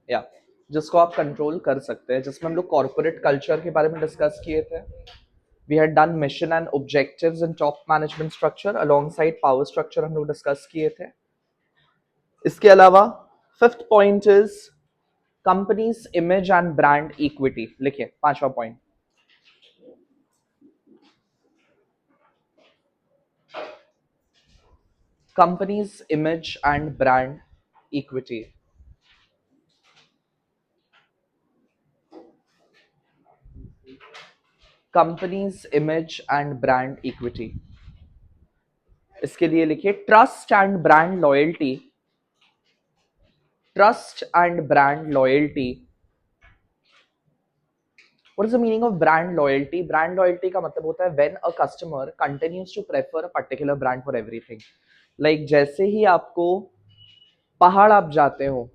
या जिसको आप कंट्रोल कर सकते हैं, जिसमें हम लोग कॉर्पोरेट कल्चर के बारे में डिस्कस किए थे. We had done mission and objectives in top management structure along power structure हम लोग डिस्कस किए थे. इसके अलावा fifth point is company's image and brand equity. लिखिए 5वां point. Company's image and brand equity. Company's image and brand equity. इसके लिए लिखिए trust and brand loyalty. Trust and brand loyalty. What is the meaning of brand loyalty? Brand loyalty का मतलब होता है when a customer continues to prefer a particular brand for everything. Like जैसे ही आपको पहाड़ आप जाते हो,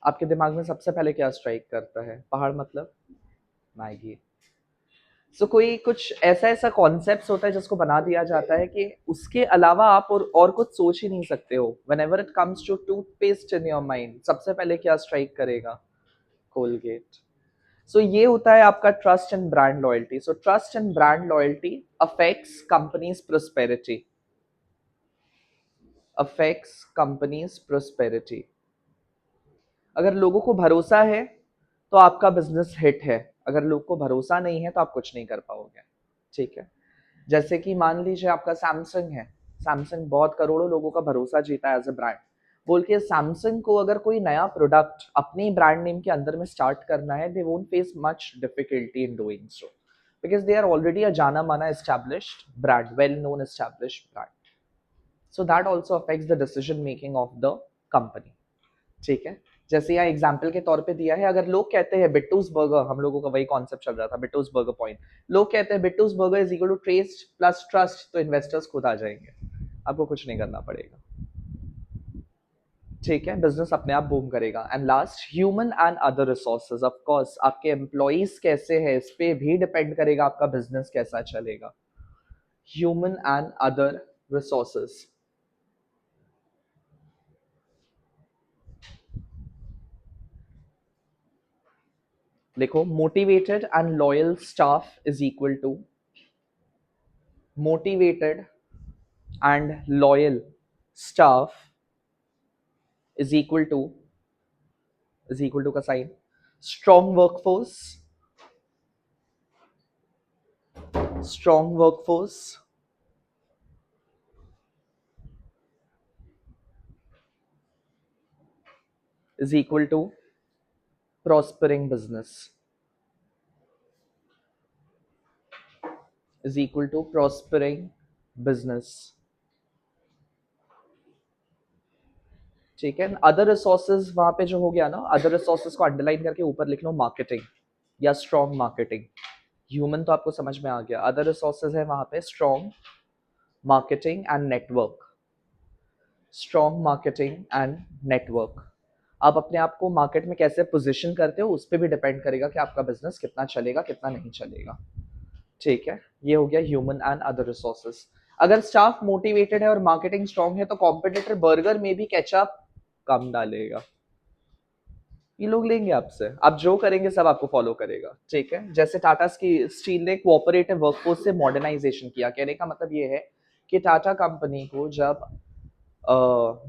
आपके दिमाग में सबसे पहले क्या स्ट्राइक करता है? पहाड़ मतलब मैगी. सो कोई कुछ ऐसा ऐसा कॉन्सेप्ट होता है जिसको बना दिया जाता है कि उसके अलावा आप और कुछ सोच ही नहीं सकते हो. Whenever it comes to toothpaste in your mind, सबसे पहले क्या स्ट्राइक करेगा? कोलगेट. सो ये होता है आपका trust and brand loyalty. So trust and brand loyalty affects companies prosperity. Affects companies prosperity. अगर लोगों को भरोसा है तो आपका बिजनेस हिट है. अगर लोगों को भरोसा नहीं है तो आप कुछ नहीं कर पाओगे. ठीक है. जैसे कि मान लीजिए आपका सैमसंग है. सैमसंग बहुत करोड़ों लोगों का भरोसा जीता है एज अ ब्रांड. बोल के सैमसंग को अगर कोई नया प्रोडक्ट अपने ब्रांड नेम के अंदर में स्टार्ट करना है, they won't face much difficulty in doing so because they are already a जाना माना established brand, well known established brand. So that also affects the decision making of the company. ठीक है. जैसे यहाँ एग्जाम्पल के तौर पे दिया है, अगर लोग कहते हैं बिट्टूज बर्गर, हम लोगों का वही कॉन्सेप्ट चल रहा था बिट्टूज बर्गर पॉइंट. लोग कहते हैं Bittu's burger is equal to taste plus trust, तो इन्वेस्टर्स खुद आ जाएंगे. आपको कुछ नहीं करना पड़ेगा. ठीक है. बिजनेस अपने आप बूम करेगा. And last, human and other resources. Of course आपके एम्प्लॉइज कैसे हैं इस पे भी डिपेंड करेगा आपका बिजनेस कैसा चलेगा. Human and other resources. देखो, motivated and loyal staff is equal to motivated and loyal staff is equal to का sign strong workforce. Strong workforce is equal to prospering business. Is equal to prospering business. ठीक है. Other resources वहां पे जो हो गया ना, other resources को अंडरलाइन करके ऊपर लिख लो मार्केटिंग या स्ट्रॉन्ग मार्केटिंग. ह्यूमन तो आपको समझ में आ गया. अदर रिसोर्सेज है वहां पे strong marketing and network. Strong marketing and network. आप अपने आप को मार्केट में कैसे पोजीशन करते हो उस पर भी डिपेंड करेगा कि आपका बिजनेस कितना चलेगा कितना नहीं चलेगा. ठीक है. ये हो गया ह्यूमन एंड अदर रिसोर्सेज. अगर स्टाफ मोटिवेटेड है और मार्केटिंग स्ट्रॉन्ग है तो कॉम्पिटिटर बर्गर में भी केचप कम डालेगा. ये लोग लेंगे आपसे, आप जो करेंगे सब आपको फॉलो करेगा. ठीक है. जैसे टाटा स्टील ने कोऑपरेटिव वर्कफोर्स से मॉडर्नाइजेशन किया. कहने का मतलब ये है कि टाटा कंपनी को जब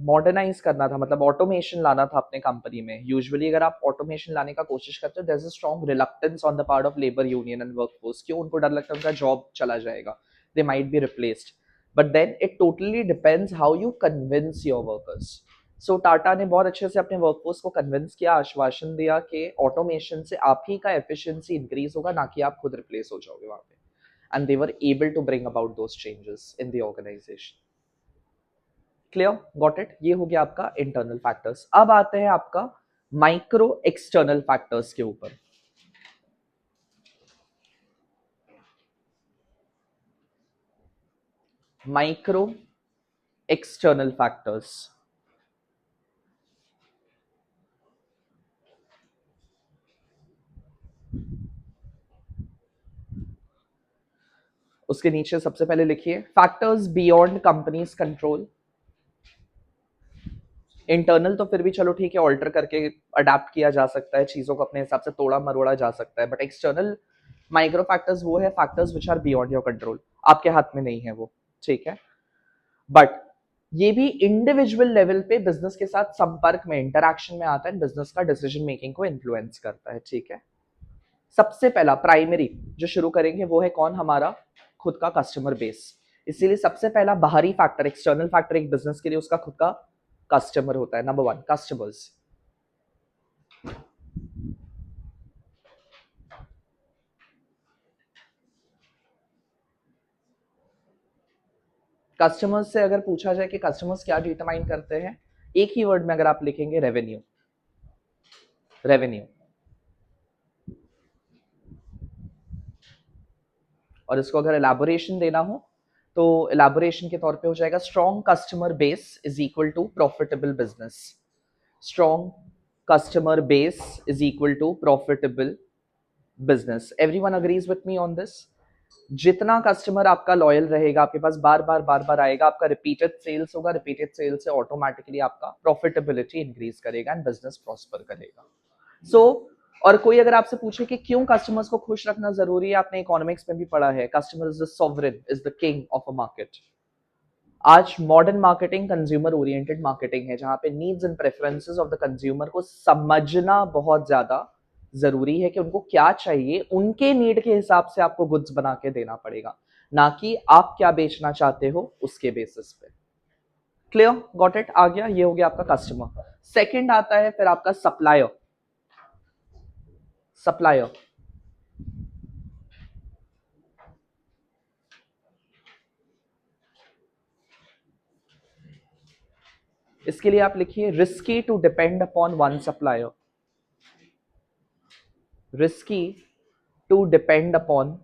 मॉडर्नाइज करना था, मतलब ऑटोमेशन लाना था अपने कंपनी में. यूजुअली अगर आप ऑटोमेशन लाने का कोशिश करते हो, there is a strong reluctance on the part of labour union and workforce. क्यों? उनको डर लगता है उनका जॉब चला जाएगा, they might be replaced. But then it totally depends how you convince your workers. So Tata ने बहुत अच्छे से अपने वर्कफोर्स को कन्विंस किया, आश्वासन दिया कि ऑटोमेशन से आप ही का एफिशिएंसी इंक्रीज होगा, ना कि आप खुद रिप्लेस हो जाओगे वहां पे. And they were able to bring about those changes in the organisation. Clear? Got it? ये हो गया आपका इंटरनल फैक्टर्स. अब आते हैं आपका माइक्रो एक्सटर्नल फैक्टर्स के ऊपर. Micro external factors. उसके नीचे सबसे पहले लिखिए factors beyond companies control. Internal तो फिर भी चलो ठीक है, ऑल्टर करके अडेप्ट किया जा सकता है, चीज़ों को अपने हिसाब से तोड़ा मरोड़ा जा सकता है, बट एक्सटर्नल माइक्रो फैक्टर्स वो है factors which are beyond your control, आपके हाथ में नहीं है वो, ठीक है। बट ये भी इंडिविजुअल लेवल पे बिजनेस के साथ संपर्क में, इंटरैक्शन में आता है, बिजनेस का डिसीजन मेकिंग को इन्फ्लुएंस करता है, ठीक है। सबसे पहला प्राइमरी जो शुरू करेंगे वो है कौन, हमारा खुद का कस्टमर बेस। इसीलिए सबसे पहला बाहरी फैक्टर, एक्सटर्नल फैक्टर एक बिजनेस के लिए उसका खुद का कस्टमर होता है। Number one, customers. कस्टमर्स से अगर पूछा जाए कि कस्टमर्स क्या डिटरमाइन करते हैं, एक ही वर्ड में अगर आप लिखेंगे, रेवेन्यू। रेवेन्यू। और इसको अगर एलैबोरेशन देना हो तो एलैबोरेशन के तौर पे हो जाएगा, strong customer base is equal to profitable business. Strong customer base is equal to profitable business. Everyone agrees with me on this? जितना कस्टमर आपका लॉयल रहेगा, आपके पास बार बार आएगा, आपका रिपीटेड सेल्स होगा, रिपीटेड सेल्स से ऑटोमेटिकली आपका प्रॉफिटेबिलिटी इंक्रीज करेगा एंड बिजनेस प्रॉस्पर करेगा। सो और कोई अगर आपसे पूछे कि क्यों कस्टमर्स को खुश रखना जरूरी है, आपने इकोनॉमिक्स में भी पढ़ा है, customer is the sovereign, is the king of a market. आज modern marketing consumer oriented marketing है, जहां पे needs and preferences of the consumer को समझना बहुत ज्यादा जरूरी है कि उनको क्या चाहिए, उनके नीड के हिसाब से आपको गुड्स बना के देना पड़ेगा, ना कि आप क्या बेचना चाहते हो उसके बेसिस पे। क्लियर? Got it? आ गया? ये हो गया आपका कस्टमर। सेकंड आता है फिर आपका सप्लायर। सप्लायर, इसके लिए आप लिखिए, risky to depend upon one supplier. Risky to depend upon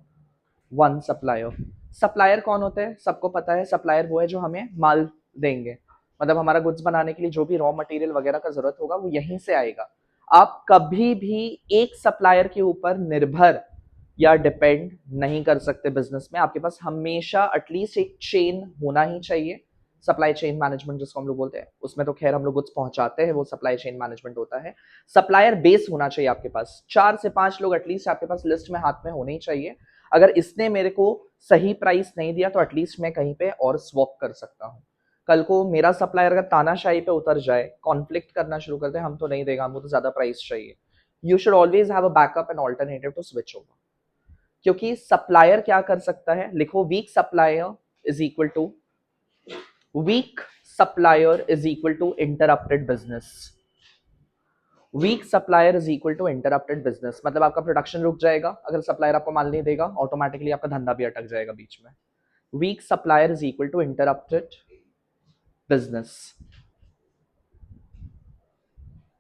one supplier. Supplier कौन होते हैं? सबको पता है, सप्लायर वो है जो हमें माल देंगे, मतलब हमारा गुड्स बनाने के लिए जो भी रॉ मटेरियल वगैरह का जरूरत होगा वो यहीं से आएगा। आप कभी भी एक सप्लायर के ऊपर निर्भर या डिपेंड नहीं कर सकते बिजनेस में। आपके पास हमेशा एटलीस्ट एक चेन होना ही चाहिए, सप्लाई चेन मैनेजमेंट जिसको हम लोग बोलते हैं, उसमें तो खैर हम लोग गुड्स पहुंचाते हैं, वो सप्लाई चेन मैनेजमेंट होता है। सप्लायर बेस होना चाहिए आपके पास, 4 से 5 लोग एटलीस्ट आपके पास लिस्ट में हाथ में होने ही चाहिए। अगर इसने मेरे को सही प्राइस नहीं दिया तो एटलीस्ट मैं कहीं पे और स्वैप कर सकता हूँ। कल को मेरा सप्लायर अगर तानाशाही पे उतर जाए, कॉन्फ्लिक्ट करना शुरू कर दे, हम तो नहीं देगा, हमको तो ज्यादा प्राइस चाहिए, you should always have a backup and alternative to switch over. क्योंकि सप्लायर क्या कर सकता है, लिखो, weak supplier is equal to, weak supplier is equal to interrupted business. Weak supplier is equal to interrupted business, मतलब आपका production रुक जाएगा अगर सप्लायर आपको माल नहीं देगा, ऑटोमेटिकली आपका धंधा भी अटक जाएगा बीच में। Weak supplier is equal to interrupted business.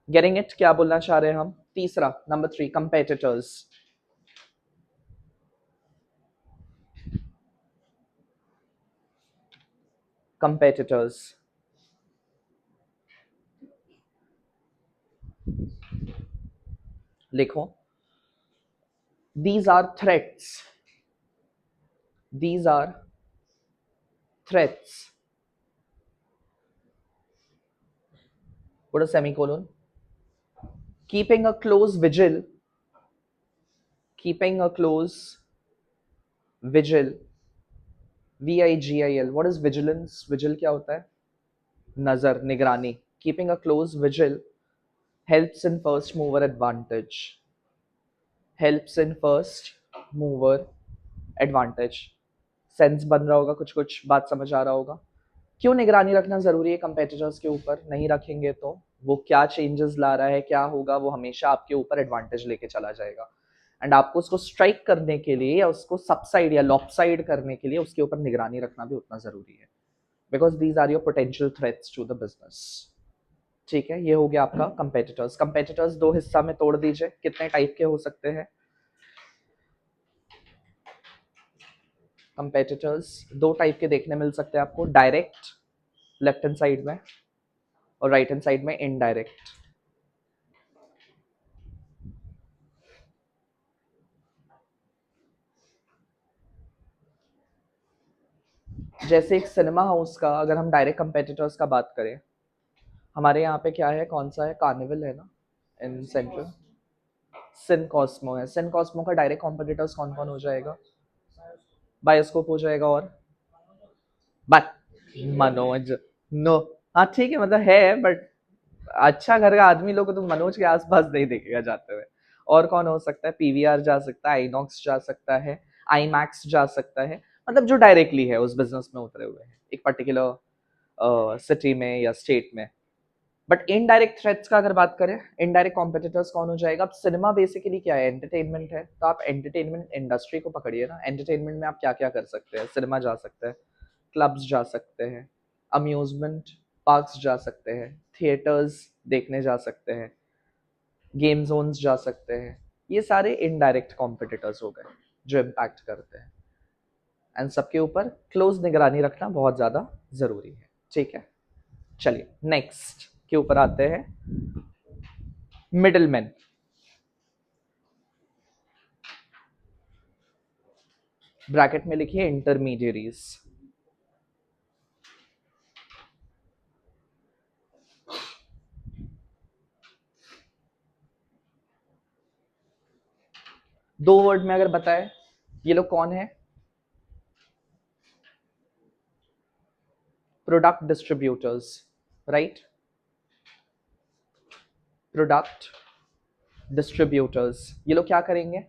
Getting it? क्या बोलना चाह रहे हैं हम? तीसरा, नंबर 3, कंपेटिटर्स। कंपेटिटर्स, लिखो, these are threats, these are threats, put a semicolon, keeping a close vigil, keeping a close vigil, vigil, what is vigilance? Vigil क्या होता है? नजर, निगरानी। keeping a close vigil helps in first mover advantage, helps in first mover advantage। Sense बन रहा होगा, कुछ कुछ बात समझ आ रहा होगा। क्यों निगरानी रखना जरूरी है कंपेटिटर्स के ऊपर? नहीं रखेंगे तो वो क्या चेंजेस ला रहा है, क्या होगा, वो हमेशा आपके ऊपर एडवांटेज लेके चला जाएगा, एंड आपको उसको स्ट्राइक करने के लिए या उसको सबसाइड या लॉपसाइड करने के लिए उसके ऊपर निगरानी रखना भी उतना जरूरी है, because these are your potential threats to the business. ठीक है, ये हो गया आपका कंपेटिटर्स। कंपेटिटर्स दो हिस्सा में तोड़ दीजिए, कितने टाइप के हो सकते हैं कंपेटिटर्स? दो टाइप के देखने मिल सकते हैं आपको, डायरेक्ट लेफ्ट हैंड साइड में और राइट हैंड साइड में इनडायरेक्ट। जैसे एक सिनेमा हाउस का अगर हम डायरेक्ट कंपेटिटर्स का बात करें, हमारे यहाँ पे क्या है, कौन सा है, कार्निवल है ना इन सेंट्रल, सिन कॉस्मो है। सिन कॉस्मो का डायरेक्ट कॉम्पिटिटर्स कौन कौन हो जाएगा, बायोस्कोप हो जाएगा, और बट मनोज, नो, हाँ ठीक है, मतलब है बट अच्छा घर का आदमी लोग को तो मनोज के आसपास नहीं देखेगा जाते हुए। और कौन हो सकता है, पीवीआर जा सकता है, आईनॉक्स जा सकता है, आई मैक्स जा सकता है, मतलब जो डायरेक्टली है उस बिजनेस में उतरे हुए हैं एक पर्टिकुलर सिटी में या स्टेट में। बट इनडायरेक्ट थ्रेट्स का अगर बात करें, इनडायरेक्ट कॉम्पिटिटर्स कौन हो जाएगा। अब सिनेमा बेसिकली क्या है, एंटरटेनमेंट है, तो आप एंटरटेनमेंट इंडस्ट्री को पकड़िए ना। एंटरटेनमेंट में आप क्या क्या कर सकते हैं, सिनेमा जा सकते हैं, क्लब्स जा सकते हैं, अम्यूजमेंट पार्क्स जा सकते हैं, थिएटर्स देखने जा सकते हैं, गेम जोन्स जा सकते हैं। ये सारे इनडायरेक्ट कॉम्पिटिटर्स हो गए जो इम्पैक्ट करते हैं, एंड सबके ऊपर क्लोज निगरानी रखना बहुत ज़्यादा ज़रूरी है। ठीक है, चलिए नेक्स्ट के ऊपर आते हैं, मिडलमैन। ब्रैकेट में लिखिए इंटरमीडियरीज। दो वर्ड में अगर बताए, ये लोग कौन है, product distributors, right, product distributors. ये लोग क्या करेंगे,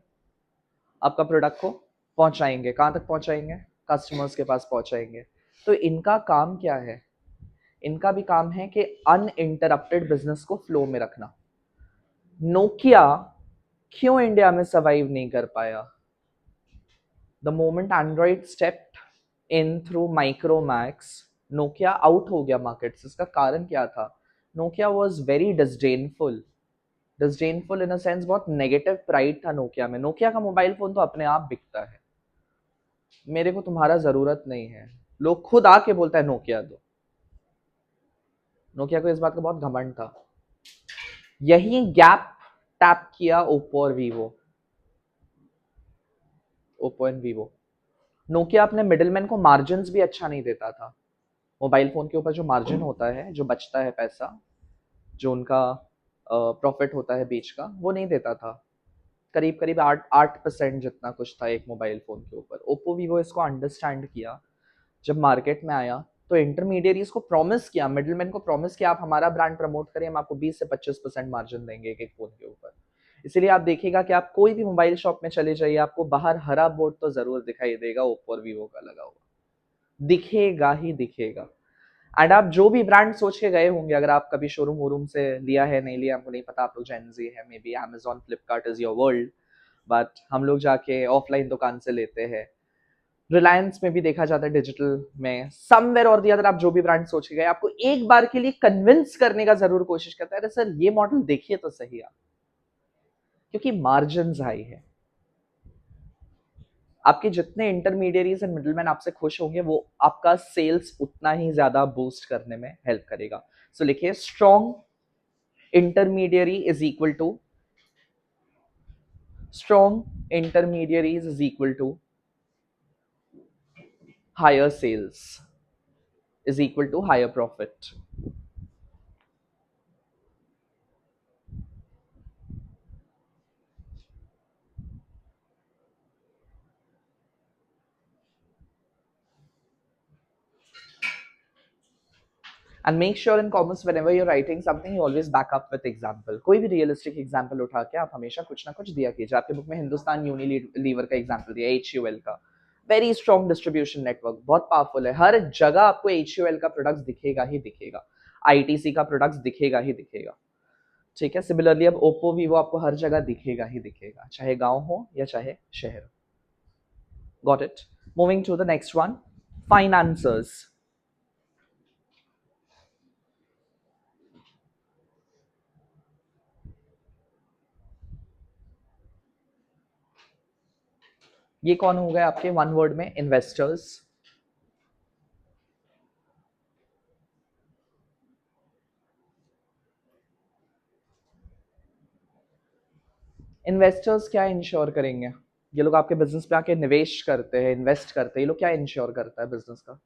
आपका प्रोडक्ट को पहुंचाएंगे, कहां तक पहुंचाएंगे, कस्टमर्स के पास पहुंचाएंगे। तो इनका काम क्या है, इनका भी काम है कि अनइंटरप्टेड बिजनेस को फ्लो में रखना। नोकिया क्यों इंडिया में सर्वाइव नहीं कर पाया, the moment Android stepped in through Micromax, Nokia out हो गया मार्केट से। इसका कारण क्या था, Nokia was very disdainful, disdainful in a sense, बहुत नेगेटिव प्राइड था नोकिया में। नोकिया का मोबाइल फोन तो अपने आप बिकता है, मेरे को तुम्हारा जरूरत नहीं है, लोग खुद आके बोलता है नोकिया दो। नोकिया को इस बात का बहुत घमंड था। यही गैप टैप किया ओप्पो और Vivo, Oppo and Vivo. Nokia अपने मिडिलमैन को मार्जिन भी अच्छा नहीं देता था। मोबाइल फोन के ऊपर जो मार्जिन होता है, जो बचता है पैसा, जो उनका प्रॉफिट होता है बीच का, वो नहीं देता था। करीब करीब 8% जितना कुछ था एक मोबाइल फोन के ऊपर। ओप्पो वीवो इसको अंडरस्टैंड किया, जब मार्केट में आया तो इंटरमीडियरीज को प्रॉमिस किया, मिडिलमैन को प्रॉमिस किया, आप हमारा ब्रांड प्रमोट करें, हम आपको 20 से 25% मार्जिन देंगे एक एक फोन के ऊपर। इसीलिए आप देखिएगा कि आप कोई भी मोबाइल शॉप में चले जाइए, आपको बाहर हरा बोर्ड तो जरूर दिखाई देगा ओप्पो और वीवो का लगा हुआ, दिखेगा ही दिखेगा। एंड आप जो भी ब्रांड सोच के गए होंगे, अगर आप कभी शोरूम वोरूम से लिया है, नहीं लिया हमको नहीं पता, आप लोग जेनजी है, may be Amazon Flipkart is your world, but हम लोग जाके ऑफलाइन दुकान से लेते हैं। रिलायंस में भी देखा जाता है, डिजिटल में, समवेयर और दी अदर, आप जो भी ब्रांड सोच के गए, आपको एक बार के लिए कन्विंस करने का जरूर कोशिश करता है, अरे सर ये मॉडल देखिए तो सही आप, क्योंकि मार्जिन हाई है। आपके जितने इंटरमीडियरीज एंड मिडलमैन आपसे खुश होंगे, वो आपका सेल्स उतना ही ज्यादा बूस्ट करने में हेल्प करेगा। सो लिखिए, strong intermediary is equal to, strong intermediaries is equal to higher sales is equal to higher profit. And make sure in comments whenever you're writing something, you always back up with example. कोई भी realistic example उठा के आप हमेशा कुछ ना कुछ दिया कीजिए। आपके बुक में हिंदुस्तान यूनिलीवर का एग्जाम्पल दिया, HUL का, वेरी स्ट्रॉन्ग डिस्ट्रीब्यूशन नेटवर्क, बहुत पावरफुल है, हर जगह आपको HUL का प्रोडक्ट्स दिखेगा ही दिखेगा, ITC का प्रोडक्ट्स दिखेगा ही दिखेगा। ठीक है, सिमिलरली अब ओप्पो वीवो आपको हर जगह दिखेगा ही दिखेगा, चाहे गांव हो या चाहे शहर। Got it. Moving to the next one, financers. ये कौन हो गए आपके वन वर्ड में, इन्वेस्टर्स। इन्वेस्टर्स क्या इंश्योर करेंगे, ये लोग आपके बिजनेस पे आके निवेश करते हैं, इन्वेस्ट करते हैं, ये लोग क्या इंश्योर करता है बिजनेस का,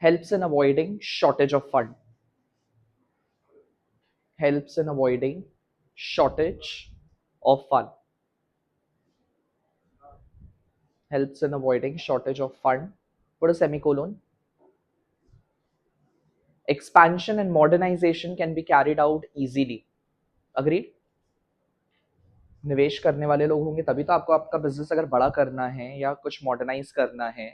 helps in avoiding shortage of fund, helps in avoiding shortage of fund, helps in avoiding shortage of fund, put a semicolon. Expansion and modernization can be carried out easily. Agreed? निवेश करने वाले लोग होंगे तभी तो आपको आपका बिजनेस अगर बड़ा करना है या कुछ मॉडर्नाइज करना है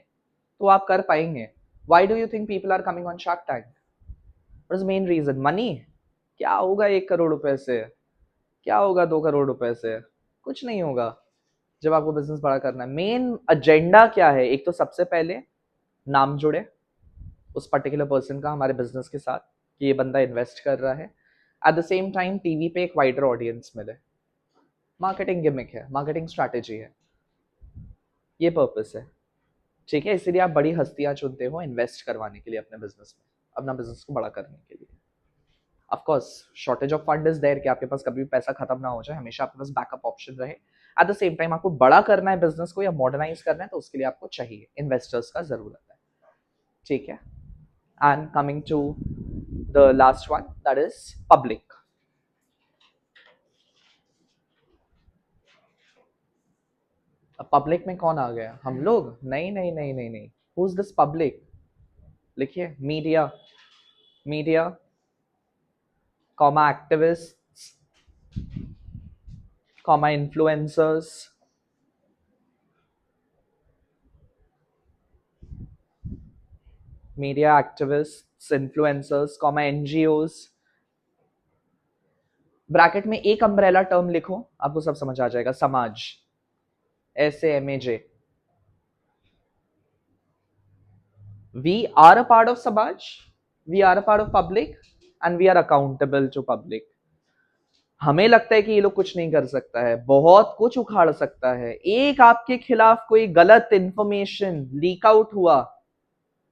तो आप कर पाएंगे. Why do you think people are coming on Shark Tank? What is the main reason? Money. क्या होगा 1 करोड़ रुपए से? क्या होगा 2 करोड़ रुपए से? कुछ नहीं होगा जब आपको बिजनेस बड़ा करना है. मेन एजेंडा क्या है? एक तो सबसे पहले नाम जुड़े उस पर्टिकुलर पर्सन का हमारे बिजनेस के साथ कि ये बंदा इन्वेस्ट कर रहा है. At the same time TV पे एक वाइडर ऑडियंस मिले. मार्केटिंग गिमिक है, मार्केटिंग स्ट्रैटेजी है, ये पर्पस है. ठीक है, इसीलिए आप बड़ी हस्तियां चुनते हो इन्वेस्ट करवाने के लिए अपने बिजनेस में, अपना बिजनेस को बड़ा करने के लिए. Of course shortage of fund is there कि आपके पास कभी भी पैसा खत्म ना हो जाए, हमेशा आपके पास बैकअप ऑप्शन रहे. एट द सेम टाइम आपको बड़ा करना है बिजनेस को या मॉडर्नाइज करना है तो उसके लिए आपको चाहिए इन्वेस्टर्स का जरूरत है. ठीक है. And coming to the last one, that is public. अब पब्लिक में कौन आ गया? हम लोग? नहीं नहीं नहीं नहीं नहीं. Who is this public? लिखिए media, media comma activists, comma influencers, media activists, influencers, comma NGOs. Bracket में एक अम्ब्रेला टर्म लिखो, आपको सब समझ आ जाएगा. समाज, SAMAJ. We are a part of समाज, we are a part of public and we are accountable to public. हमें लगता है कि ये लोग कुछ नहीं कर सकता है, बहुत कुछ उखाड़ सकता है. एक आपके खिलाफ कोई गलत इंफॉर्मेशन लीक आउट हुआ,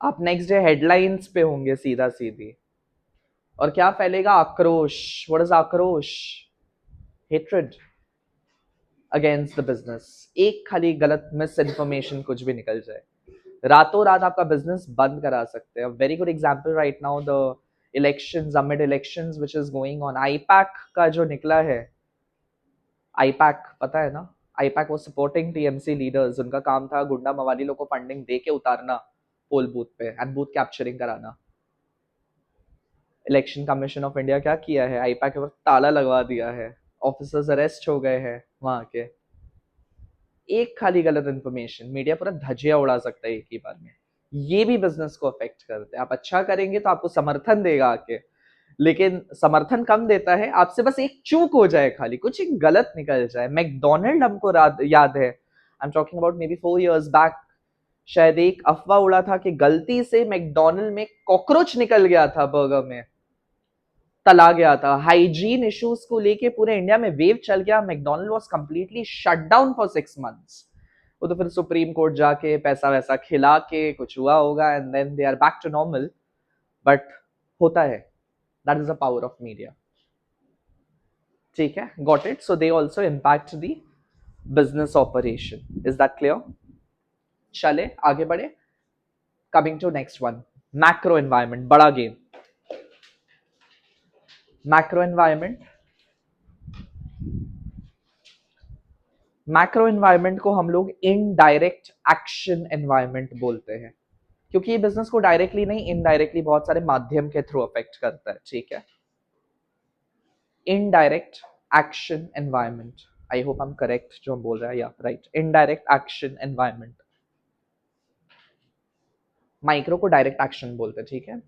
आप नेक्स्ट डे हेडलाइंस पे होंगे सीधा सीधी. और क्या फैलेगा? आक्रोश. व्हाट इज आक्रोश? Hatred against the business. एक खाली गलत मिस इन्फॉर्मेशन कुछ भी निकल जाए, रातों रात आपका बिजनेस बंद करा सकते हैं. Very good example right now the elections, amid elections which is going on. IUPAC का जो निकला है, आईपैक पता है ना? आईपैक वो सपोर्टिंग टीएमसी लीडर्स. उनका काम था गुंडा मवाली लोग को फंडिंग दे के उतारना पोल बूथ पे एंड बूथ कैप्चरिंग कराना. इलेक्शन कमीशन ऑफ इंडिया क्या किया है? आईपैक के ऊपर ताला लगवा दिया है, ऑफिसर्स अरेस्ट हो गए हैं वहां के. एक खाली गलत इन्फॉर्मेशन मीडिया पूरा धजिया उड़ा सकता है एक ही बार में. ये भी बिजनेस को अफेक्ट करते हैं. आप अच्छा करेंगे तो आपको समर्थन देगा आके, लेकिन समर्थन कम देता है आपसे बस एक चूक हो जाए, खाली कुछ एक गलत निकल जाए. मैकडोनल्ड हमको याद है, I am talking about may be 4 years back, शायद एक अफवाह उड़ा था कि गलती से मैकडोनल्ड में कॉकरोच निकल गया था बर्गर में, तला गया था. हाइजीन इश्यूज को लेके पूरे इंडिया में वेव चल गया. McDonald was completely shut down for 6 months. वो तो फिर सुप्रीम कोर्ट जाके पैसा वैसा खिला के कुछ हुआ होगा and then they are back to normal. But होता है, that is the power of media. ठीक है, got it. So they also impact the business operation. Is that clear? चले आगे बढ़े. Coming to next one, macro environment. बड़ा game. Macro environment, macro environment को हम लोग इनडायरेक्ट एक्शन एनवायरनमेंट बोलते हैं, क्योंकि ये बिजनेस को डायरेक्टली नहीं इनडायरेक्टली बहुत सारे माध्यम के थ्रू अफेक्ट करता है. ठीक है, indirect action environment. I hope I am correct जो हम बोल रहे हैं. या right, indirect action environment. Micro को डायरेक्ट एक्शन बोलते हैं. ठीक है,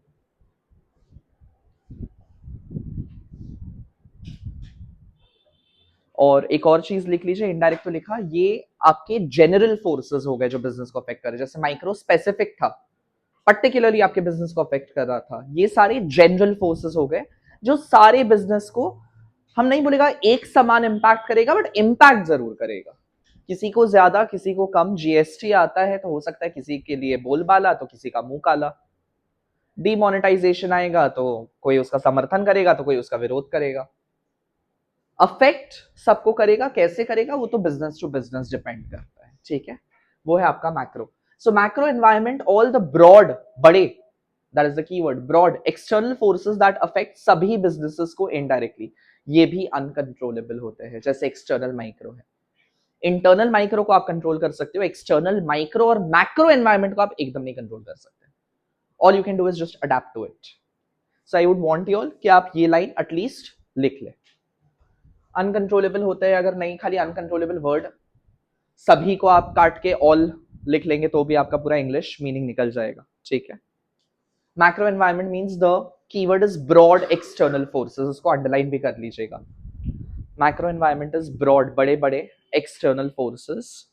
और एक और चीज लिख लीजिए, इनडायरेक्ट तो लिखा, ये आपके जनरल फोर्सेस हो गए जो बिजनेस को अफेक्ट कर रहे. जैसे माइक्रो स्पेसिफिक था, पर्टिकुलरली आपके बिजनेस को अफेक्ट कर रहा था. ये सारे जनरल फोर्सेस हो गए जो सारे बिजनेस को, हम नहीं बोलेगा एक समान इंपैक्ट करेगा, बट इंपैक्ट जरूर करेगा. किसी को ज्यादा, किसी को कम. जीएसटी आता है तो हो सकता है किसी के लिए बोलबाला तो किसी का मुंह काला. डीमोनेटाइजेशन आएगा तो कोई उसका समर्थन करेगा तो कोई उसका विरोध करेगा. अफेक्ट सबको करेगा, कैसे करेगा वो तो बिजनेस टू बिजनेस डिपेंड करता है. ठीक है, वो है आपका macro. So macro environment, all the broad, बड़े that is the keyword, broad external forces that affect सभी बिजनेसेस को इनडायरेक्टली, ये भी अनकंट्रोलेबल होते हैं, जैसे एक्सटर्नल माइक्रो है। इंटरनल माइक्रो को आप कंट्रोल कर सकते हो, एक्सटर्नल माइक्रो और मैक्रो एनवायरमेंट को आप एकदम नहीं कंट्रोल कर सकते। All you can do is just adapt to it. So I would want you all कि आप ये लाइन एटलीस्ट लिख ले। अनकंट्रोलेबल होता है, अगर नहीं खाली अनकंट्रोलेबल वर्ड सभी को आप काट के ऑल लिख लेंगे तो भी आपका पूरा इंग्लिश मीनिंग निकल जाएगा, ठीक है। Macro environment means the keyword is broad external forces, उसको अंडरलाइन भी कर लीजिएगा। मैक्रो एनवायरमेंट इज ब्रॉड, बड़े बड़े external forces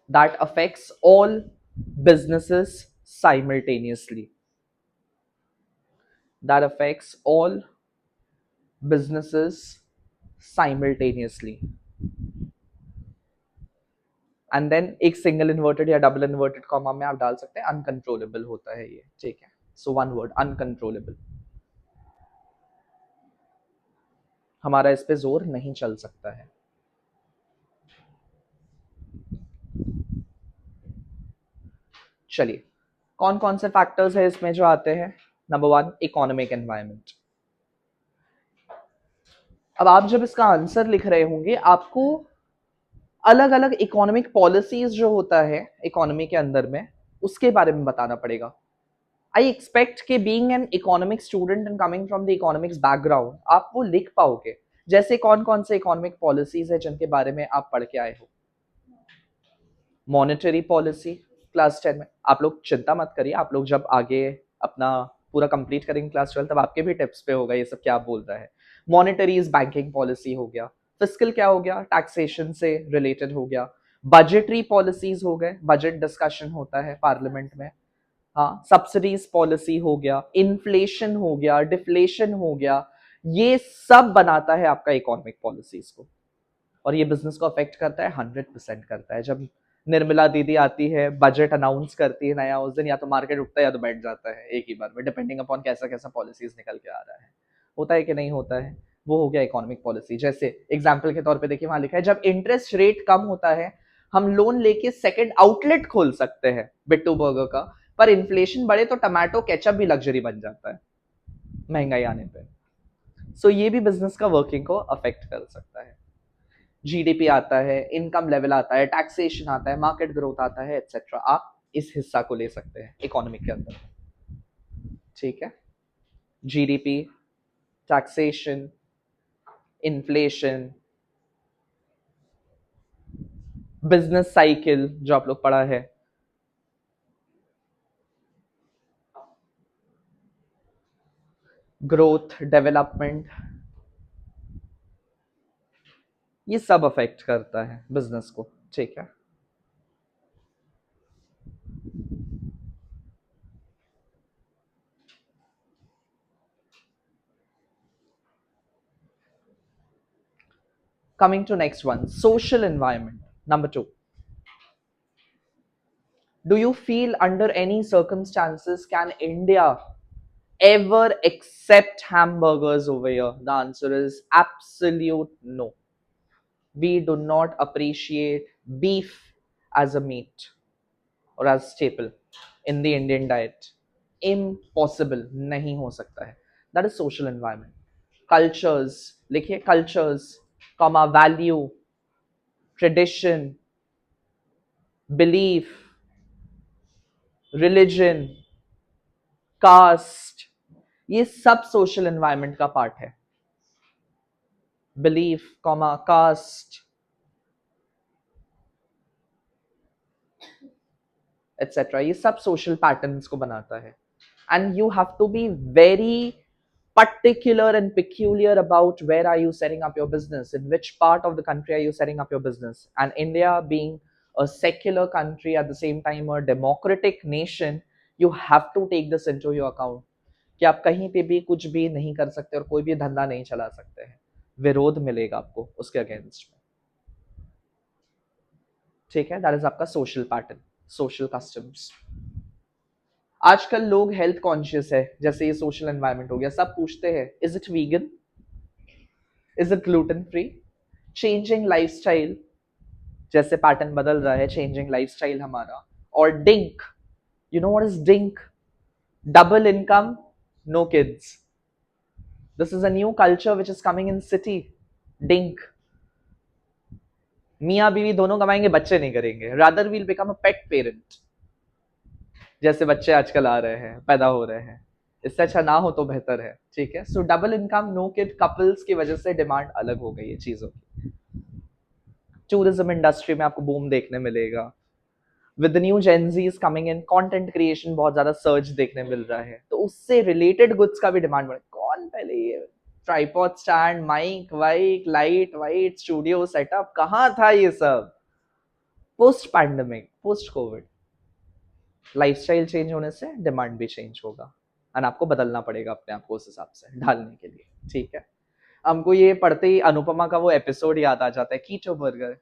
that affects all businesses simultaneously, that affects all businesses simultaneously, and then एक सिंगल इन्वर्टेड या डबल इन्वर्टेड कॉमा में आप डाल सकते हैं अनकंट्रोलेबल होता है ये, ठीक है। सो वन वर्ड अनकंट्रोलेबल, हमारा इस पे जोर नहीं चल सकता है। चलिए कौन कौन से फैक्टर्स है इसमें जो आते हैं। Number one, economic environment. अब आप जब इसका आंसर लिख रहे होंगे आपको अलग अलग इकोनॉमिक पॉलिसीज जो होता है इकोनॉमी के अंदर में उसके बारे में बताना पड़ेगा। आई एक्सपेक्ट कि being an economic student and coming from the economics background आप वो लिख पाओगे, जैसे कौन कौन से इकोनॉमिक पॉलिसीज है जिनके बारे में आप पढ़ के आए हो। मॉनेटरी पॉलिसी क्लास 10 में, आप लोग चिंता मत करिए, आप लोग जब आगे अपना पूरा कंप्लीट करेंगे क्लास 12 तब आपके भी टिप्स पे होगा ये सब क्या बोल रहा है। मॉनेटरी इज बैंकिंग पॉलिसी हो गया, फिस्कल क्या हो गया, टैक्सेशन से रिलेटेड हो गया, बजटरी पॉलिसीज हो गए, बजट डिस्कशन होता है पार्लियामेंट में, हाँ, सब्सिडीज पॉलिसी हो गया, इन्फ्लेशन हो गया, डिफ्लेशन हो गया, ये सब बनाता है आपका इकोनॉमिक पॉलिसीज को, और ये बिजनेस को अफेक्ट करता है, 100% करता है। जब निर्मला दीदी आती है बजट अनाउंस करती है नया, उस दिन या तो मार्केट उठता है या तो बैठ जाता है एक ही बार में, डिपेंडिंग अपॉन कैसा कैसा पॉलिसीज निकल के आ रहा है, होता है कि नहीं होता है। वो हो गया इकोनॉमिक पॉलिसी। जैसे एग्जाम्पल के तौर पे देखिए वहां लिखा है जब इंटरेस्ट रेट कम होता है हम लोन लेके सेकंड आउटलेट खोल सकते हैं बिट्टू बर्गर का, पर इन्फ्लेशन बढ़े तो टमाटो केचप भी लग्जरी बन जाता है महंगाई आने पे। सो ये भी बिजनेस का वर्किंग को अफेक्ट कर सकता है। जीडीपी आता है, इनकम लेवल आता है, टैक्सेशन आता है, मार्केट ग्रोथ आता है, एक्सेट्रा। आप इस हिस्सा को ले सकते हैं इकोनॉमिक के अंदर, ठीक है। GDP, taxation, inflation, business cycle जो आप लोग पढ़ा है, ग्रोथ, डेवलपमेंट, ये सब अफेक्ट करता है बिजनेस को, ठीक है। Coming to next one, social environment. Number 2. Do you feel under any circumstances can India ever accept hamburgers over here? The answer is absolute no. We do not appreciate beef as a meat or as staple in the Indian diet. Impossible, नहीं हो सकता है. That is social environment. Cultures, लिखिए cultures, comma value, tradition, belief, religion, caste, ये सब social environment का part है। Belief, comma, caste, etcetera, ये सब सोशल पैटर्न्स को बनाता है। And you have to be very particular and peculiar about where are you setting up your business, in which part of the country are you setting up your business. And India being a secular country, at the same time a democratic nation, you have to take this into your account कि आप कहीं पे भी कुछ भी नहीं कर सकते और कोई भी धंधा नहीं चला सकते हैं, विरोध मिलेगा आपको उसके अगेंस्ट में, ठीक है। दैट इज आपका सोशल पैटर्न, सोशल कस्टम्स। आजकल लोग हेल्थ कॉन्शियस है, जैसे ये सोशल एनवायरनमेंट हो गया, सब पूछते हैं is it vegan, is it gluten free, changing lifestyle, जैसे पैटर्न बदल रहा है, चेंजिंग लाइफस्टाइल हमारा, or DINK. You know what is DINK? Double income, no kids. This is a new culture which is coming in city. DINK. मियाँ बीवी दोनों कमाएंगे, बच्चे नहीं करेंगे. Rather we'll become a pet parent. जैसे बच्चे आजकल आ रहे हैं, पैदा हो रहे हैं. इससे अच्छा ना हो तो बेहतर है. ठीक है. So double income, no kid couples की वजह से डिमांड अलग हो गई है चीजों की. टूरिज्म इंडस्ट्री में आपको बूम देखने मिलेगा. With new Gen Zs coming in, content creation बहुत ज्यादा सर्च देखने मिल रहा है, तो उससे रिलेटेड गुड्स का भी डिमांड बढ़. कौन पहले ये ट्राइपॉड स्टैंड, माइक वाइक, लाइट वाइट, स्टूडियो सेटअप कहाँ था ये सब? Post pandemic, post Covid, lifestyle change होने से डिमांड भी चेंज होगा, और आपको बदलना पड़ेगा अपने आप को उस हिसाब से ढालने के लिए. ठीक है. हमको ये पढ़ते ही अनुपमा का वो एपिसोड याद आ जाता है, कीटो बर्गर.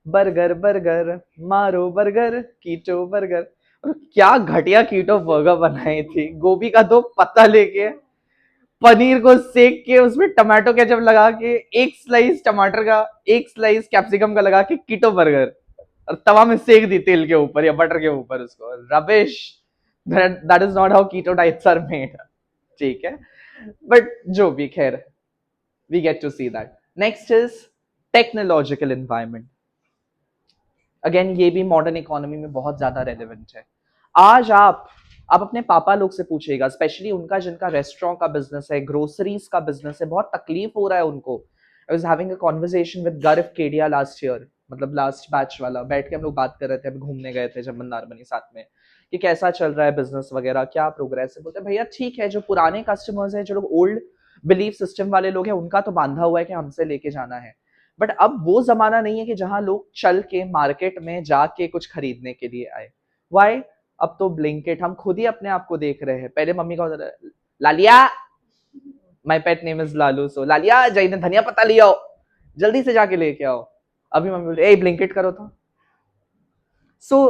बर्गर बर्गर मारो बर्गर, कीटो बर्गर. और क्या घटिया कीटो बर्गर बनाई थी. गोभी का दो पत्ता लेके, पनीर को सेक के, उसमें टमाटो केचप लगा के, एक स्लाइस टमाटर का, एक स्लाइस कैप्सिकम का लगा के कीटो बर्गर, और तवा में सेक दी तेल के ऊपर या बटर के ऊपर उसको. Rubbish. That is not how keto diets are made. ठीक है. बट जो भी, खैर, we get to see that. Next is technological environment. Again ये भी मॉडर्न इकोनॉमी में बहुत ज्यादा रेलिवेंट है. आज आप अपने पापा लोग से पूछेगा, स्पेशली उनका जिनका रेस्टोरेंट का बिजनेस है, ग्रोसरीज का बिजनेस है, बहुत तकलीफ हो रहा है उनको. I was having a conversation with गर्व केडिया लास्ट ईयर, मतलब लास्ट बैच वाला, बैठ के हम लोग बात कर रहे थे. अभी घूमने गए थे जब मंदारमनी साथ में, कि कैसा चल रहा है बिजनेस वगैरह, क्या प्रोग्रेस है. बोलते भैया ठीक है, जो पुराने कस्टमर्स हैं, जो लोग ओल्ड बिलीफ सिस्टम वाले लोग हैं, उनका तो बांधा हुआ है कि हमसे लेके जाना है. बट अब वो जमाना नहीं है कि जहां लोग चल के मार्केट में जाके कुछ खरीदने के लिए आए. वाई? अब तो ब्लिंकिट, हम खुद ही अपने आप को देख रहे हैं. पहले मम्मी का होता था, Laliya, my pet name is Lalu, so Laliya जाइए धनिया पत्ता ले आओ, जल्दी से जाके लेके आओ. अभी मम्मी बोलती ए ब्लिंकिट करो तो. So